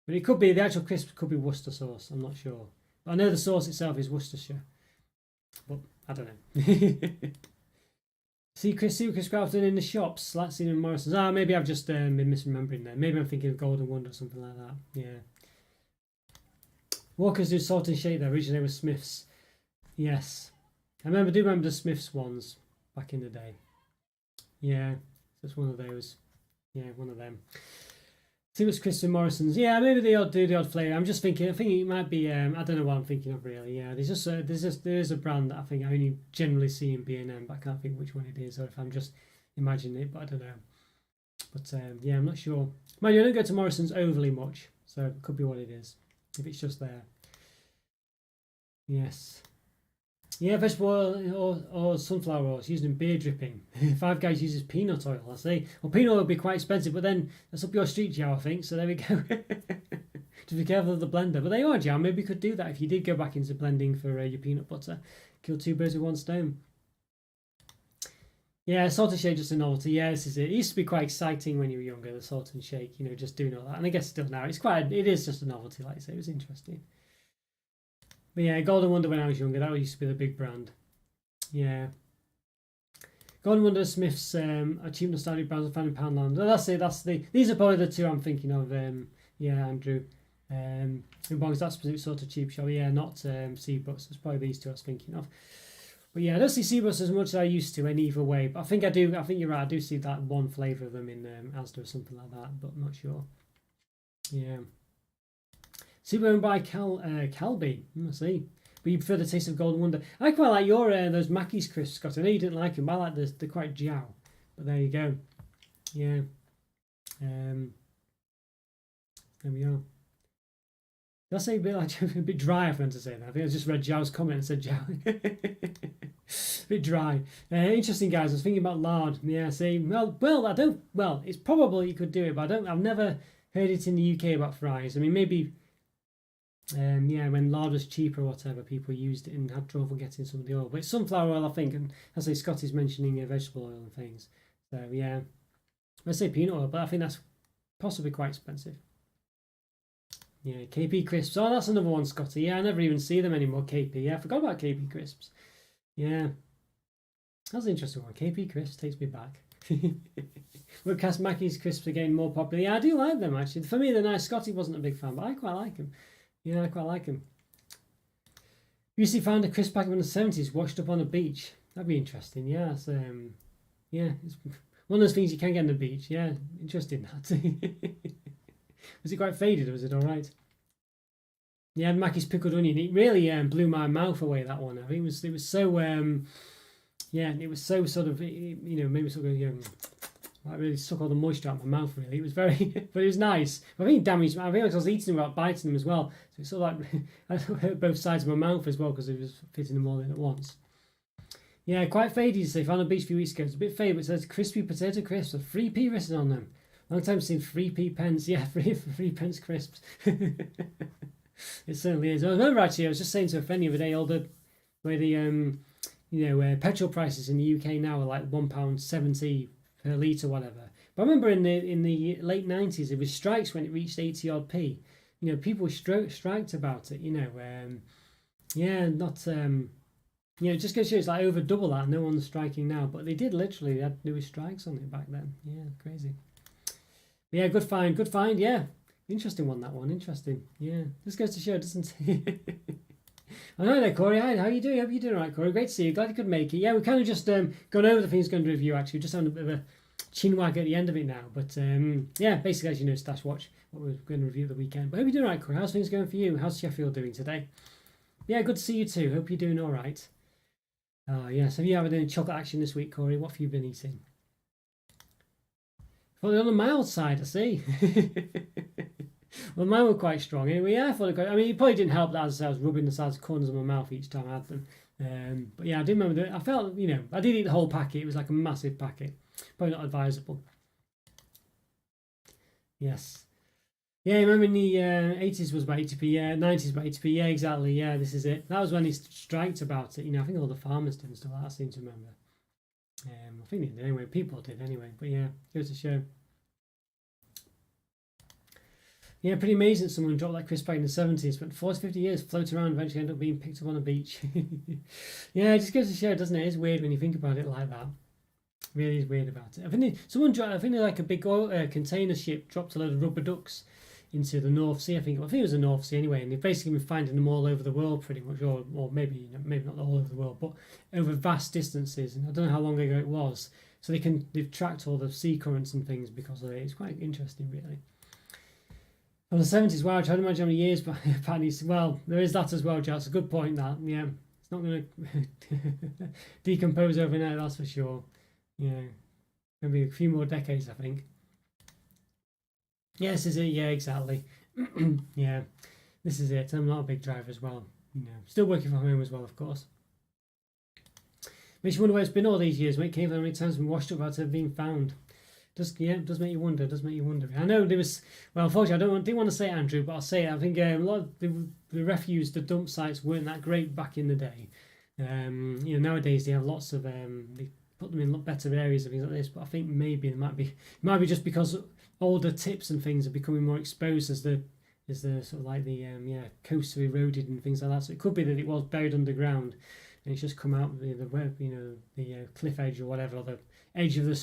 But it could be, the actual crisp could be Worcester sauce, I'm not sure. But I know the sauce itself is Worcestershire. But I don't know. See Chris Crafton in the shops, like seen in Morrison's. Maybe I've just been misremembering there. Maybe I'm thinking of Golden Wonder or something like that. Yeah. Walkers do salt and shake there, originally with Smith's. Yes. I do remember the Smith's ones back in the day. Yeah, that's one of those. Yeah, one of them. See what's Chris and Morrison's. Yeah, maybe they do the odd flavour. I think it might be. I don't know what I'm thinking of really. Yeah, there is a brand that I think I only generally see in B&M, but I can't think which one it is, or if I'm just imagining it. But I don't know. But yeah, I'm not sure. Mind you, I don't go to Morrison's overly much, so it could be what it is. If it's just there. Yes. Yeah, vegetable oil or sunflower oil. It's used in beer dripping. Five Guys uses peanut oil, I see. Well, peanut oil would be quite expensive, but then that's up your street, Joe, I think. So there we go. Just be careful of the blender. But there you are, Joe. Maybe you could do that if you did go back into blending for your peanut butter. Kill 2 birds with 1 stone. Yeah, salt and shake just a novelty. Yeah, this is it. It used to be quite exciting when you were younger, the salt and shake, just doing all that. And I guess still now. It is just a novelty, like I say. It was interesting. But yeah, Golden Wonder when I was younger, that used to be the big brand. Yeah. Golden Wonder, Smith's, a cheap nostalgic brands found in Poundland. Well, that's it. These are probably the 2 I'm thinking of. Yeah, Andrew. In Bongs, that specific sort of cheap shop. Yeah, not Seabrook's. It's probably these 2 I was thinking of. But yeah, I don't see Seabrook's as much as I used to in either way. But I think you're right. I do see that one flavour of them in Asda or something like that, but I'm not sure. Yeah. Super by Calby. I see. But you prefer the taste of Golden Wonder. I quite like your those Mackey's crisps, Scott. I know you didn't like them, but I like they're quite jow. But there you go. Yeah. There we are. Did I say a bit like a bit dry? I meant to say that. I think I just read Jow's comment and said Jow. A bit dry. Interesting, guys. I was thinking about lard. Yeah. See. Well, I don't. Well, it's probable you could do it, but I've never heard it in the UK about fries. I mean, maybe Yeah, when lard was cheaper or whatever, people used it and had trouble getting some of the oil. But it's sunflower oil, I think, and as I say, Scotty's mentioning vegetable oil and things. So yeah, I say peanut oil, but I think that's possibly quite expensive. Yeah, KP crisps. Oh, that's another one, Scotty. Yeah, I never even see them anymore. KP. Yeah, I forgot about KP crisps. Yeah, that's an interesting one. KP crisps takes me back. Woodcast Mackey's crisps are getting more popular. Yeah, I do like them actually. For me, they're nice. Scotty wasn't a big fan, but I quite like them. Yeah, I quite like them. Usually found a crisp packet from the 70s washed up on a beach. That'd be interesting. Yeah, it's, yeah, it's one of those things you can get on the beach. Yeah, interesting that. Was it quite faded or was it all right? Yeah, Mackey's pickled onion. It really blew my mouth away, that one. I think it was so yeah, it was so sort of maybe sort of like really suck all the moisture out of my mouth. Really, it was very, but it was nice. I think it damaged. I think I was eating them without biting them as well. So it's sort of like I hurt both sides of my mouth as well because it was fitting them all in at once. Yeah, quite faded. They found on the beach a few weeks ago. It's a bit faded. But it says crispy potato crisps with 3p written on them. Long time since 3p pence. Yeah, 3 pence crisps. It certainly is. I remember actually, I was just saying to a friend the other day, all the where the petrol prices in the UK now are like £1.70 per litre, whatever. But I remember in the late 90s, there was strikes when it reached 80 odd p. People were striked about it. Yeah, not it just goes to show it's like over double that. No one's striking now, but they did literally. There were strikes on it back then. Yeah, crazy. But yeah, good find. Yeah, interesting one, that one. Interesting. Yeah, this goes to show, doesn't it? I know there, Corey. Hi, how you doing? Hope you're doing all right, Corey. Great to see you. Glad you could make it. Yeah, we kind of just gone over the things going to review, actually. Just having a bit of a chin wag at the end of it now. But yeah, basically, as you know, Stash Watch, what we're going to review the weekend. But hope you're doing all right, Corey. How's things going for you? How's Sheffield doing today? Yeah, good to see you too. Hope you're doing all right. Yes. Have you had any chocolate action this week, Corey? What have you been eating? Well, on the mild side, I see. Well, mine were quite strong anyway. Yeah, I thought it probably didn't help that as I was rubbing the sides corners of my mouth each time I had them. But yeah, I do remember that. I felt, I did eat the whole packet. It was like a massive packet. Probably not advisable. Yes. Yeah, I remember in the 80s was about 80p, yeah, 90s about 80p, yeah, exactly, yeah, this is it. That was when he striked about it. I think all the farmers did and stuff like that, I seem to remember. I think they did anyway, people did anyway, but yeah, goes to show. Yeah, pretty amazing that someone dropped that crisp back in the 70s, but 40, 50 years, float around, eventually end up being picked up on a beach. Yeah, it just goes to show, doesn't it? It's weird when you think about it like that. Really is weird about it. I think they're like a big container ship dropped a load of rubber ducks into the North Sea. I think it was the North Sea anyway, and they've basically been finding them all over the world pretty much, or maybe not all over the world, but over vast distances. And I don't know how long ago it was. So they've tracked all the sea currents and things because of it. It's quite interesting, really. From the 70s, wow, I try to imagine how many years Patty's. Well, there is that as well, Joe. It's a good point, that. Yeah, it's not going to decompose overnight, that's for sure. Yeah, going to be a few more decades, I think. Yes, is it? Yeah, exactly. Yeah, this is it. I'm not a big driver as well. Still working from home as well, of course. Makes you wonder where it's been all these years. When it came, how many times been washed up without being found. Does make you wonder. Does make you wonder. I know there was. Well, unfortunately, didn't want to say it, Andrew, but I'll say it. I think a lot of the refuse, the dump sites weren't that great back in the day. Nowadays they have lots of. They put them in better areas and things like this. But I think maybe it might be just because all the tips and things are becoming more exposed as the sort of like the coasts are eroded and things like that. So it could be that it was buried underground and it's just come out the cliff edge or whatever, or the edge of the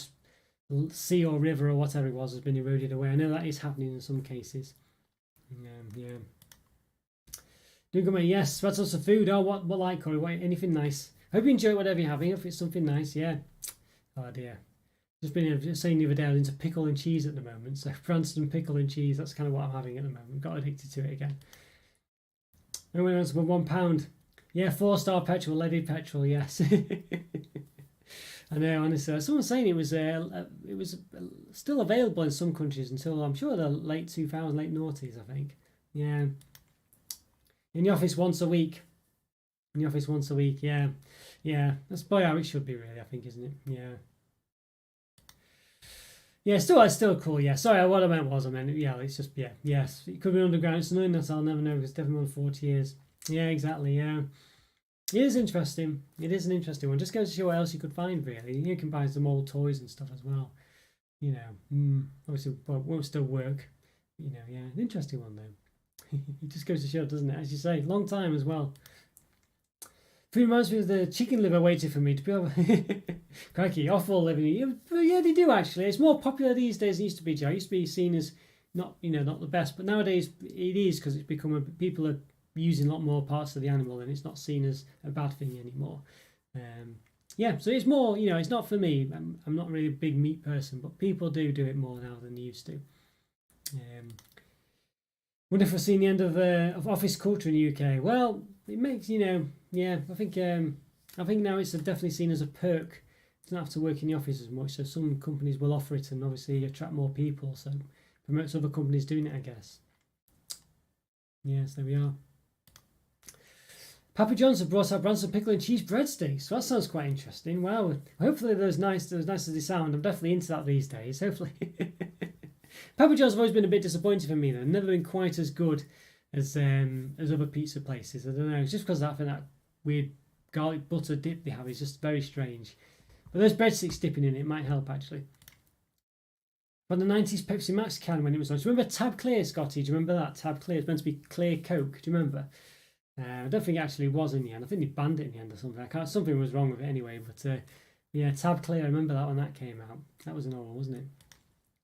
sea or river or whatever it was has been eroded away. I know that is happening in some cases. Yeah. Doing good, mate. Yes, that's lots of food. Oh, what like, Corey? What, anything nice? Hope you enjoy whatever you're having. If it's something nice, yeah. Oh dear. Just saying the other day, I was into pickle and cheese at the moment. So Branston pickle and cheese, that's kind of what I'm having at the moment. Got addicted to it again. And when it was £1. Yeah, 4-star petrol, leaded petrol, yes. I know, honestly. Someone saying it was still available in some countries until, I'm sure, the late 2000s, late noughties, I think. Yeah. In the office once a week. Yeah. Yeah. That's probably how it should be, really, I think, isn't it? Yeah. Yeah, still, it's still cool. Yeah, sorry, what I meant was, yeah, it's just, yeah, yes, it could be underground. It's annoying that I'll never know because it's definitely more than 40 years. Yeah, exactly. Yeah, it is interesting. It is an interesting one. Just goes to show what else you could find. Really, you can buy some old toys and stuff as well. You know, obviously, well, won't still work. You know, yeah, an interesting one though. It just goes to show, doesn't it? As you say, long time as well. It reminds me of the chicken liver waiting for me to be able. Crikey, offal living. Yeah, they do actually. It's more popular these days than it used to be, Joe. It used to be seen as not, not the best, but nowadays it is because it's become people are using a lot more parts of the animal, and it's not seen as a bad thing anymore. Yeah, so it's more, it's not for me. I'm not really a big meat person, but people do it more now than they used to. Wonder if we've seen the end of office culture in the UK. Well, it makes yeah. I think now it's definitely seen as a perk. You don't have to work in the office as much, so some companies will offer it and obviously attract more people. So promotes other companies doing it, I guess. Yes, there we are. Papa John's have brought out Branston pickle and cheese breadsticks. So that sounds quite interesting. Wow. Hopefully they're as nice as they sound. I'm definitely into that these days. Hopefully. Papa John's have always been a bit disappointing for me. They've never been quite as good as other pizza places. I don't know. It's just because that weird garlic butter dip they have is just very strange. But those breadsticks dipping in it might help actually. From the 90s Pepsi Max can when it was launched. Remember Tab Clear, Scotty? Do you remember that? Tab Clear. It's meant to be clear Coke. Do you remember? I don't think it actually was in the end. I think they banned it in the end or something. Something was wrong with it anyway. But yeah, Tab Clear. I remember that when that came out. That was an old one, wasn't it?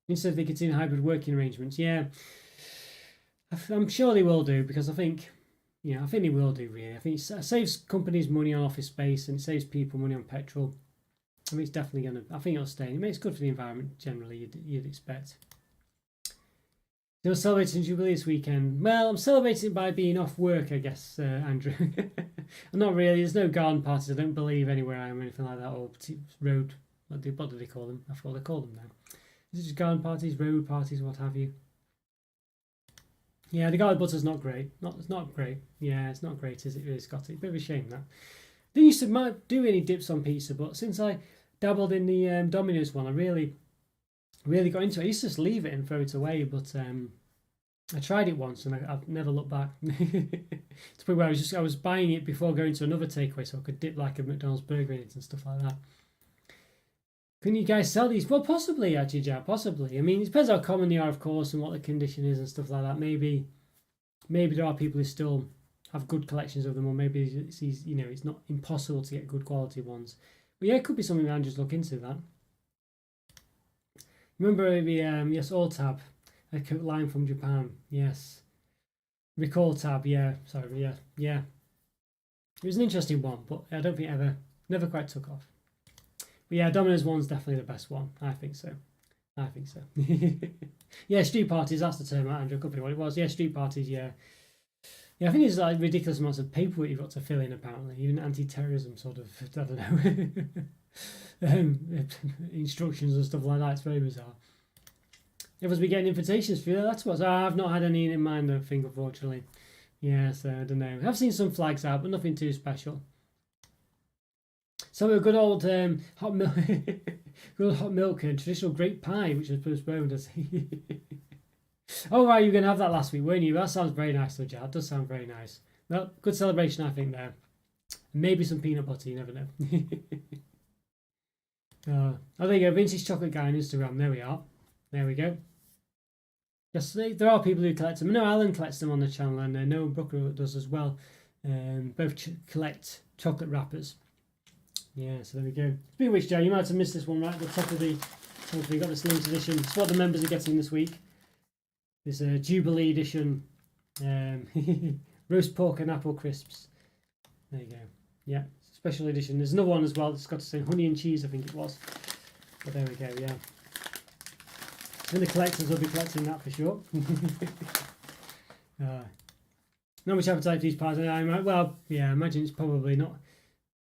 Instead of they continue hybrid working arrangements. Yeah, I'm sure they will do because I think they will do really. I think it saves companies money on office space and it saves people money on petrol. I mean, it's definitely I think it'll stay. It makes good for the environment generally. You'd expect. You're celebrating Jubilee this weekend. Well, I'm celebrating by being off work, I guess, Andrew. Not really. There's no garden parties. I don't believe anywhere I am or anything like that. Or road. What do they call them? I forgot what they call them now. Is it just garden parties, road parties, what have you? Yeah, the garlic butter's not great. It's not great. Yeah, it's not great, is it really, Scotty? Bit of a shame that. Didn't used to do any dips on pizza, but since I dabbled in the Domino's one, I really got into it. I used to just leave it and throw it away, but I tried it once and I've never looked back. To the point where I was buying it before going to another takeaway so I could dip like a McDonald's burger in it and stuff like that. Can you guys sell these? Well, possibly, actually, Jack, possibly. I mean, it depends how common they are, of course, and what the condition is and stuff like that. Maybe there are people who still have good collections of them, or maybe it's not impossible to get good quality ones. But yeah, it could be something I'll just look into that. Remember yes, All Tab, a coat line from Japan. Yes, Recall Tab. Yeah, sorry. Yeah. It was an interesting one, but I don't think it never quite took off. But yeah, Domino's one's definitely the best one. I think so. Yeah, street parties, that's the term, Andrew. Could be what it was. Yeah, street parties, yeah. Yeah, I think it's like ridiculous amounts of paperwork you've got to fill in, apparently. Even anti-terrorism sort of, I don't know, instructions and stuff like that. It's very bizarre. Everyone's been getting invitations for you. That's what I've not had any in mind, I think, unfortunately. Yeah, so I don't know. I've seen some flags out, but nothing too special. So a good old hot milk, good hot milk and traditional grape pie, which was postponed. Oh, right, you were going to have that last week, weren't you? That sounds very nice, though, Jack. That does sound very nice. Well, good celebration, I think, there. Maybe some peanut butter, you never know. Oh, there you go, Vintage Chocolate Guy on Instagram. There we are. There we go. Yes, there are people who collect them. I know Alan collects them on the channel, and I know Brooker does as well. Both collect chocolate wrappers. Yeah, so there we go. Speaking of which, Joe, you might have missed this one right at the top of the. Hopefully, got this limited edition. It's what the members are getting this week. This Jubilee edition roast pork and apple crisps. There you go. Yeah, special edition. There's another one as well. It's got to say honey and cheese, I think it was. But there we go. Yeah. And the collectors will be collecting that for sure. Not much appetite for these pies. I imagine it's probably not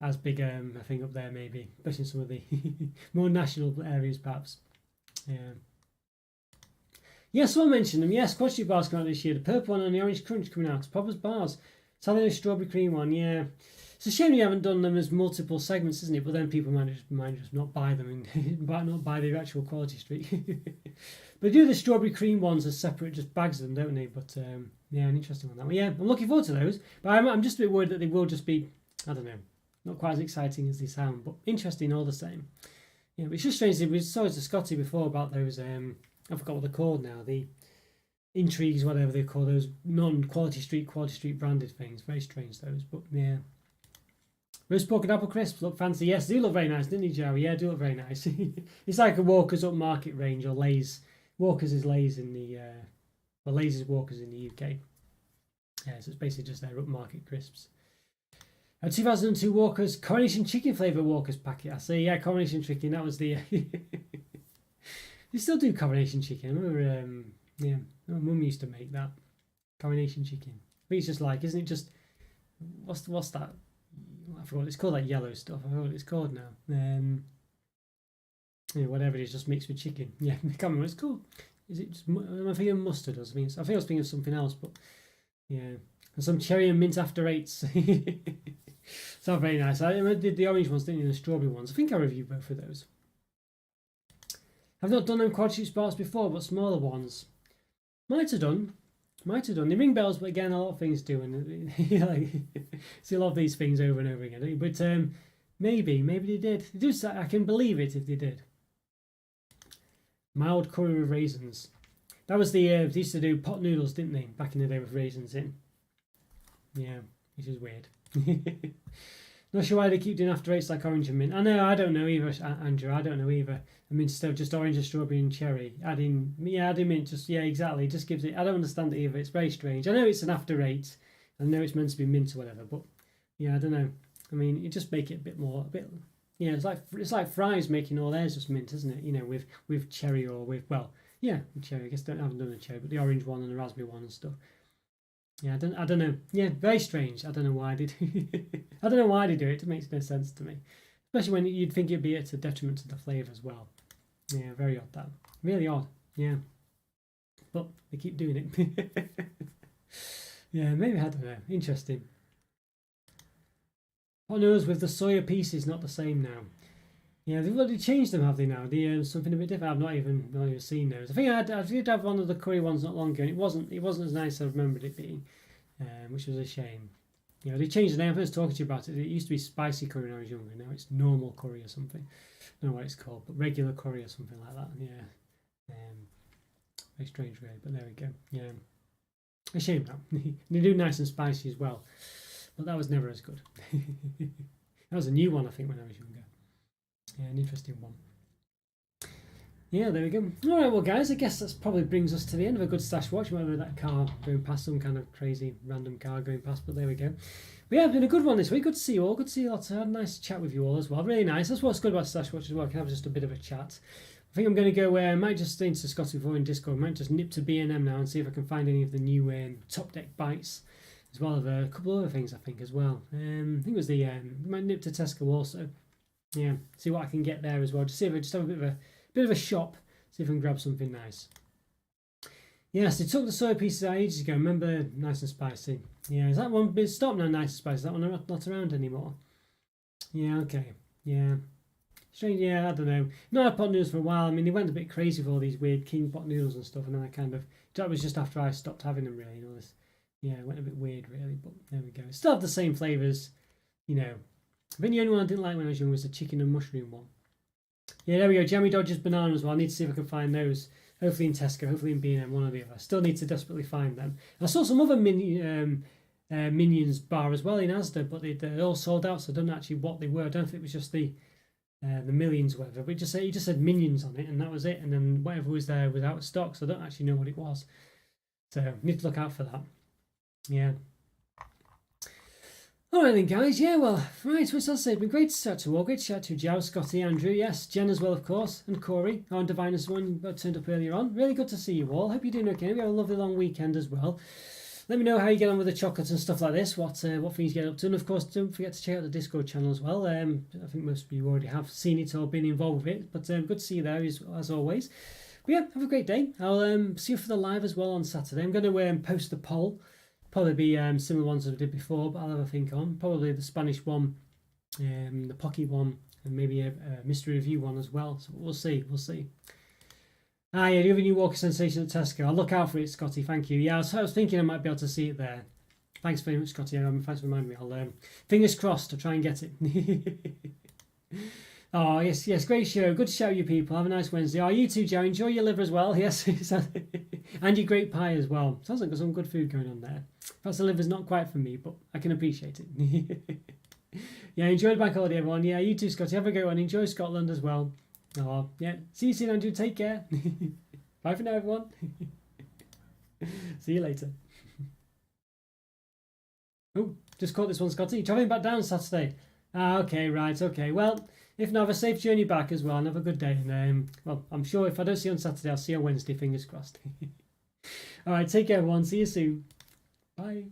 as big, I think, up there maybe, especially in some of the more national areas perhaps. Yeah, someone mentioned them. Yes, quantity bars coming out this year. The purple one and the orange crunch coming out. Popper's bars. Italian strawberry cream one, yeah. It's a shame you haven't done them as multiple segments, isn't it? But then people might just not buy them and might not buy the actual Quality Street. But they do the strawberry cream ones as separate, just bags of them, don't they? But yeah, an interesting one that one. Yeah, I'm looking forward to those. But I'm just a bit worried that they will just be, I don't know, not quite as exciting as they sound, but interesting all the same. Yeah, but it's just strange. We saw to Scotty before about those. I forgot what they're called now. The intrigues, whatever they call those non-Quality Street branded things. Very strange those, but yeah. Roast pork and apple crisps look fancy. Yes, they do look very nice, didn't they, Joey? Yeah, they do look very nice. It's like a Walker's upmarket range, or Lay's. Walker's is Lay's in the, well, Lay's is Walker's in the UK. Yeah, so it's basically just their upmarket crisps. 2002 Walker's Coronation Chicken flavour Walker's packet. I say, yeah, Coronation Chicken. That was the. They still do Coronation Chicken. I remember, yeah, my mum used to make that Coronation Chicken. But it's just like, isn't it just what's that? I forgot what it's called, like yellow stuff. I forgot what it's called now. Yeah, whatever it is, just mixed with chicken. Yeah, I can't remember what it's called. Is it just? Am I thinking mustard or something? I think I was thinking of something else, but yeah, and some cherry and mint after eights. Sound very nice. I did the orange ones, didn't you? The strawberry ones. I think I reviewed both of those. I've not done them Quad Sparks before, but smaller ones. Might have done. They ring bells, but again, a lot of things do, and like, see a lot of these things over and over again. But maybe they did. They do. I can believe it if they did. Mild curry with raisins. That was the they used to do pot noodles, didn't they, back in the day with raisins in? Yeah, which is weird. Not sure why they keep doing after eights like orange and mint. I don't know either, Andrew. I don't know either. I mean, instead of just orange and strawberry and cherry, adding mint, just, yeah, exactly. It just gives it, I don't understand it either. It's very strange. I know it's an after eight. I know it's meant to be mint or whatever, but yeah, I don't know. I mean, you just make it a bit, yeah, it's like fries making all theirs just mint, isn't it? You know, with cherry or with, well, yeah, with cherry. I guess I haven't done a cherry, but the orange one and the raspberry one and stuff. Yeah, I don't know. Yeah, very strange. I don't know why they do. I don't know why they do it. It makes no sense to me, especially when you'd think it'd be at a detriment to the flavour as well. Yeah, very odd that. Really odd. Yeah, but they keep doing it. Yeah, maybe I don't know. Interesting. What knows with the soya pieces not the same now? Yeah, they've already changed them, have they now? Something a bit different. I've not even seen those. I think I did have one of the curry ones not long ago, and it wasn't as nice as I remembered it being, which was a shame. You know, they changed the name. I was talking to you about it. It used to be spicy curry when I was younger. Now it's normal curry or something. I don't know what it's called, but regular curry or something like that. Yeah, very strange, really. But there we go. Yeah, a shame now. They do nice and spicy as well, but that was never as good. That was a new one, I think, when I was younger. Yeah, an interesting one. Yeah, there we go. All right, well, guys, I guess that probably brings us to the end of a good stash watch. Whether that car going past, some kind of crazy random car going past, but there we go. But yeah, it's been a good one this week. Good to see you all. Good to see you lots. I had a nice chat with you all as well. Really nice. That's what's good about stash watch as well. I can have just a bit of a chat. I think I'm going to go. I might just stay into Scotty before in Discord. I might just nip to B&M now and see if I can find any of the new top deck bites, as well as a couple of other things. I think as well. I think it was the might nip to Tesco also. Yeah, see what I can get there as well. Just see if I just have a bit of a shop. See if I can grab something nice. Yes, they took the soy pieces out ages ago. Remember, nice and spicy. Yeah, is that one bit stopped now? Nice and spicy. Is that one not around anymore? Yeah, okay. Yeah, strange. Yeah, I don't know. Not had pot noodles for a while. I mean, they went a bit crazy with all these weird king pot noodles and stuff, and then that was just after I stopped having them. Really, this. Yeah, it went a bit weird, really. But there we go. Still have the same flavors, you know. I think the only one I didn't like when I was young was the chicken and mushroom one. Yeah, there we go. Jammy Dodgers bananas as well. I need to see if I can find those. Hopefully in Tesco, hopefully in B&M, one or the other. Still need to desperately find them. I saw some other Minions bar as well in Asda, but they're all sold out, so I don't know actually what they were. I don't think it was just the Millions or whatever. But he just said Minions on it, and that was it. And then whatever was there was out of stock, so I don't actually know what it was. So need to look out for that. Yeah. Alright then, guys, yeah, well, right, what's else to say? It's been great to chat to all, great to chat to Joe, Scotty, Andrew, yes, Jen as well, of course, and Corey, our Divinus one turned up earlier on. Really good to see you all. Hope you're doing okay. We have a lovely long weekend as well. Let me know how you get on with the chocolates and stuff like this, what things you get up to, and of course, don't forget to check out the Discord channel as well. I think most of you already have seen it or been involved with it, but good to see you there as always. But yeah, have a great day. I'll see you for the live as well on Saturday. I'm going to post the poll Probably be similar ones that I did before, but I'll have a think on. Probably the Spanish one, the Pocky one, and maybe a mystery review one as well. So we'll see. Ah, yeah, do you have a new Walker Sensation at Tesco? I'll look out for it, Scotty. Thank you. Yeah, I was thinking I might be able to see it there. Thanks very much, Scotty. Thanks for reminding me. I'll fingers crossed. I'll try and get it. Oh, yes, great show. Good to show you people. Have a nice Wednesday. Oh, you too, Joe. Enjoy your liver as well. Yes, and your great pie as well. Sounds like there's some good food going on there. Perhaps the liver's not quite for me, but I can appreciate it. Yeah, enjoy the bank holiday, everyone. Yeah, you too, Scotty. Have a great one. Enjoy Scotland as well. Oh, yeah. See you soon, Andrew. Take care. Bye for now, everyone. See you later. Oh, just caught this one, Scotty. Travelling back down Saturday. Ah, okay, right, okay. Well, if not, have a safe journey back as well and have a good day. And well, I'm sure if I don't see you on Saturday, I'll see you on Wednesday. Fingers crossed. All right, take care, everyone. See you soon. Bye.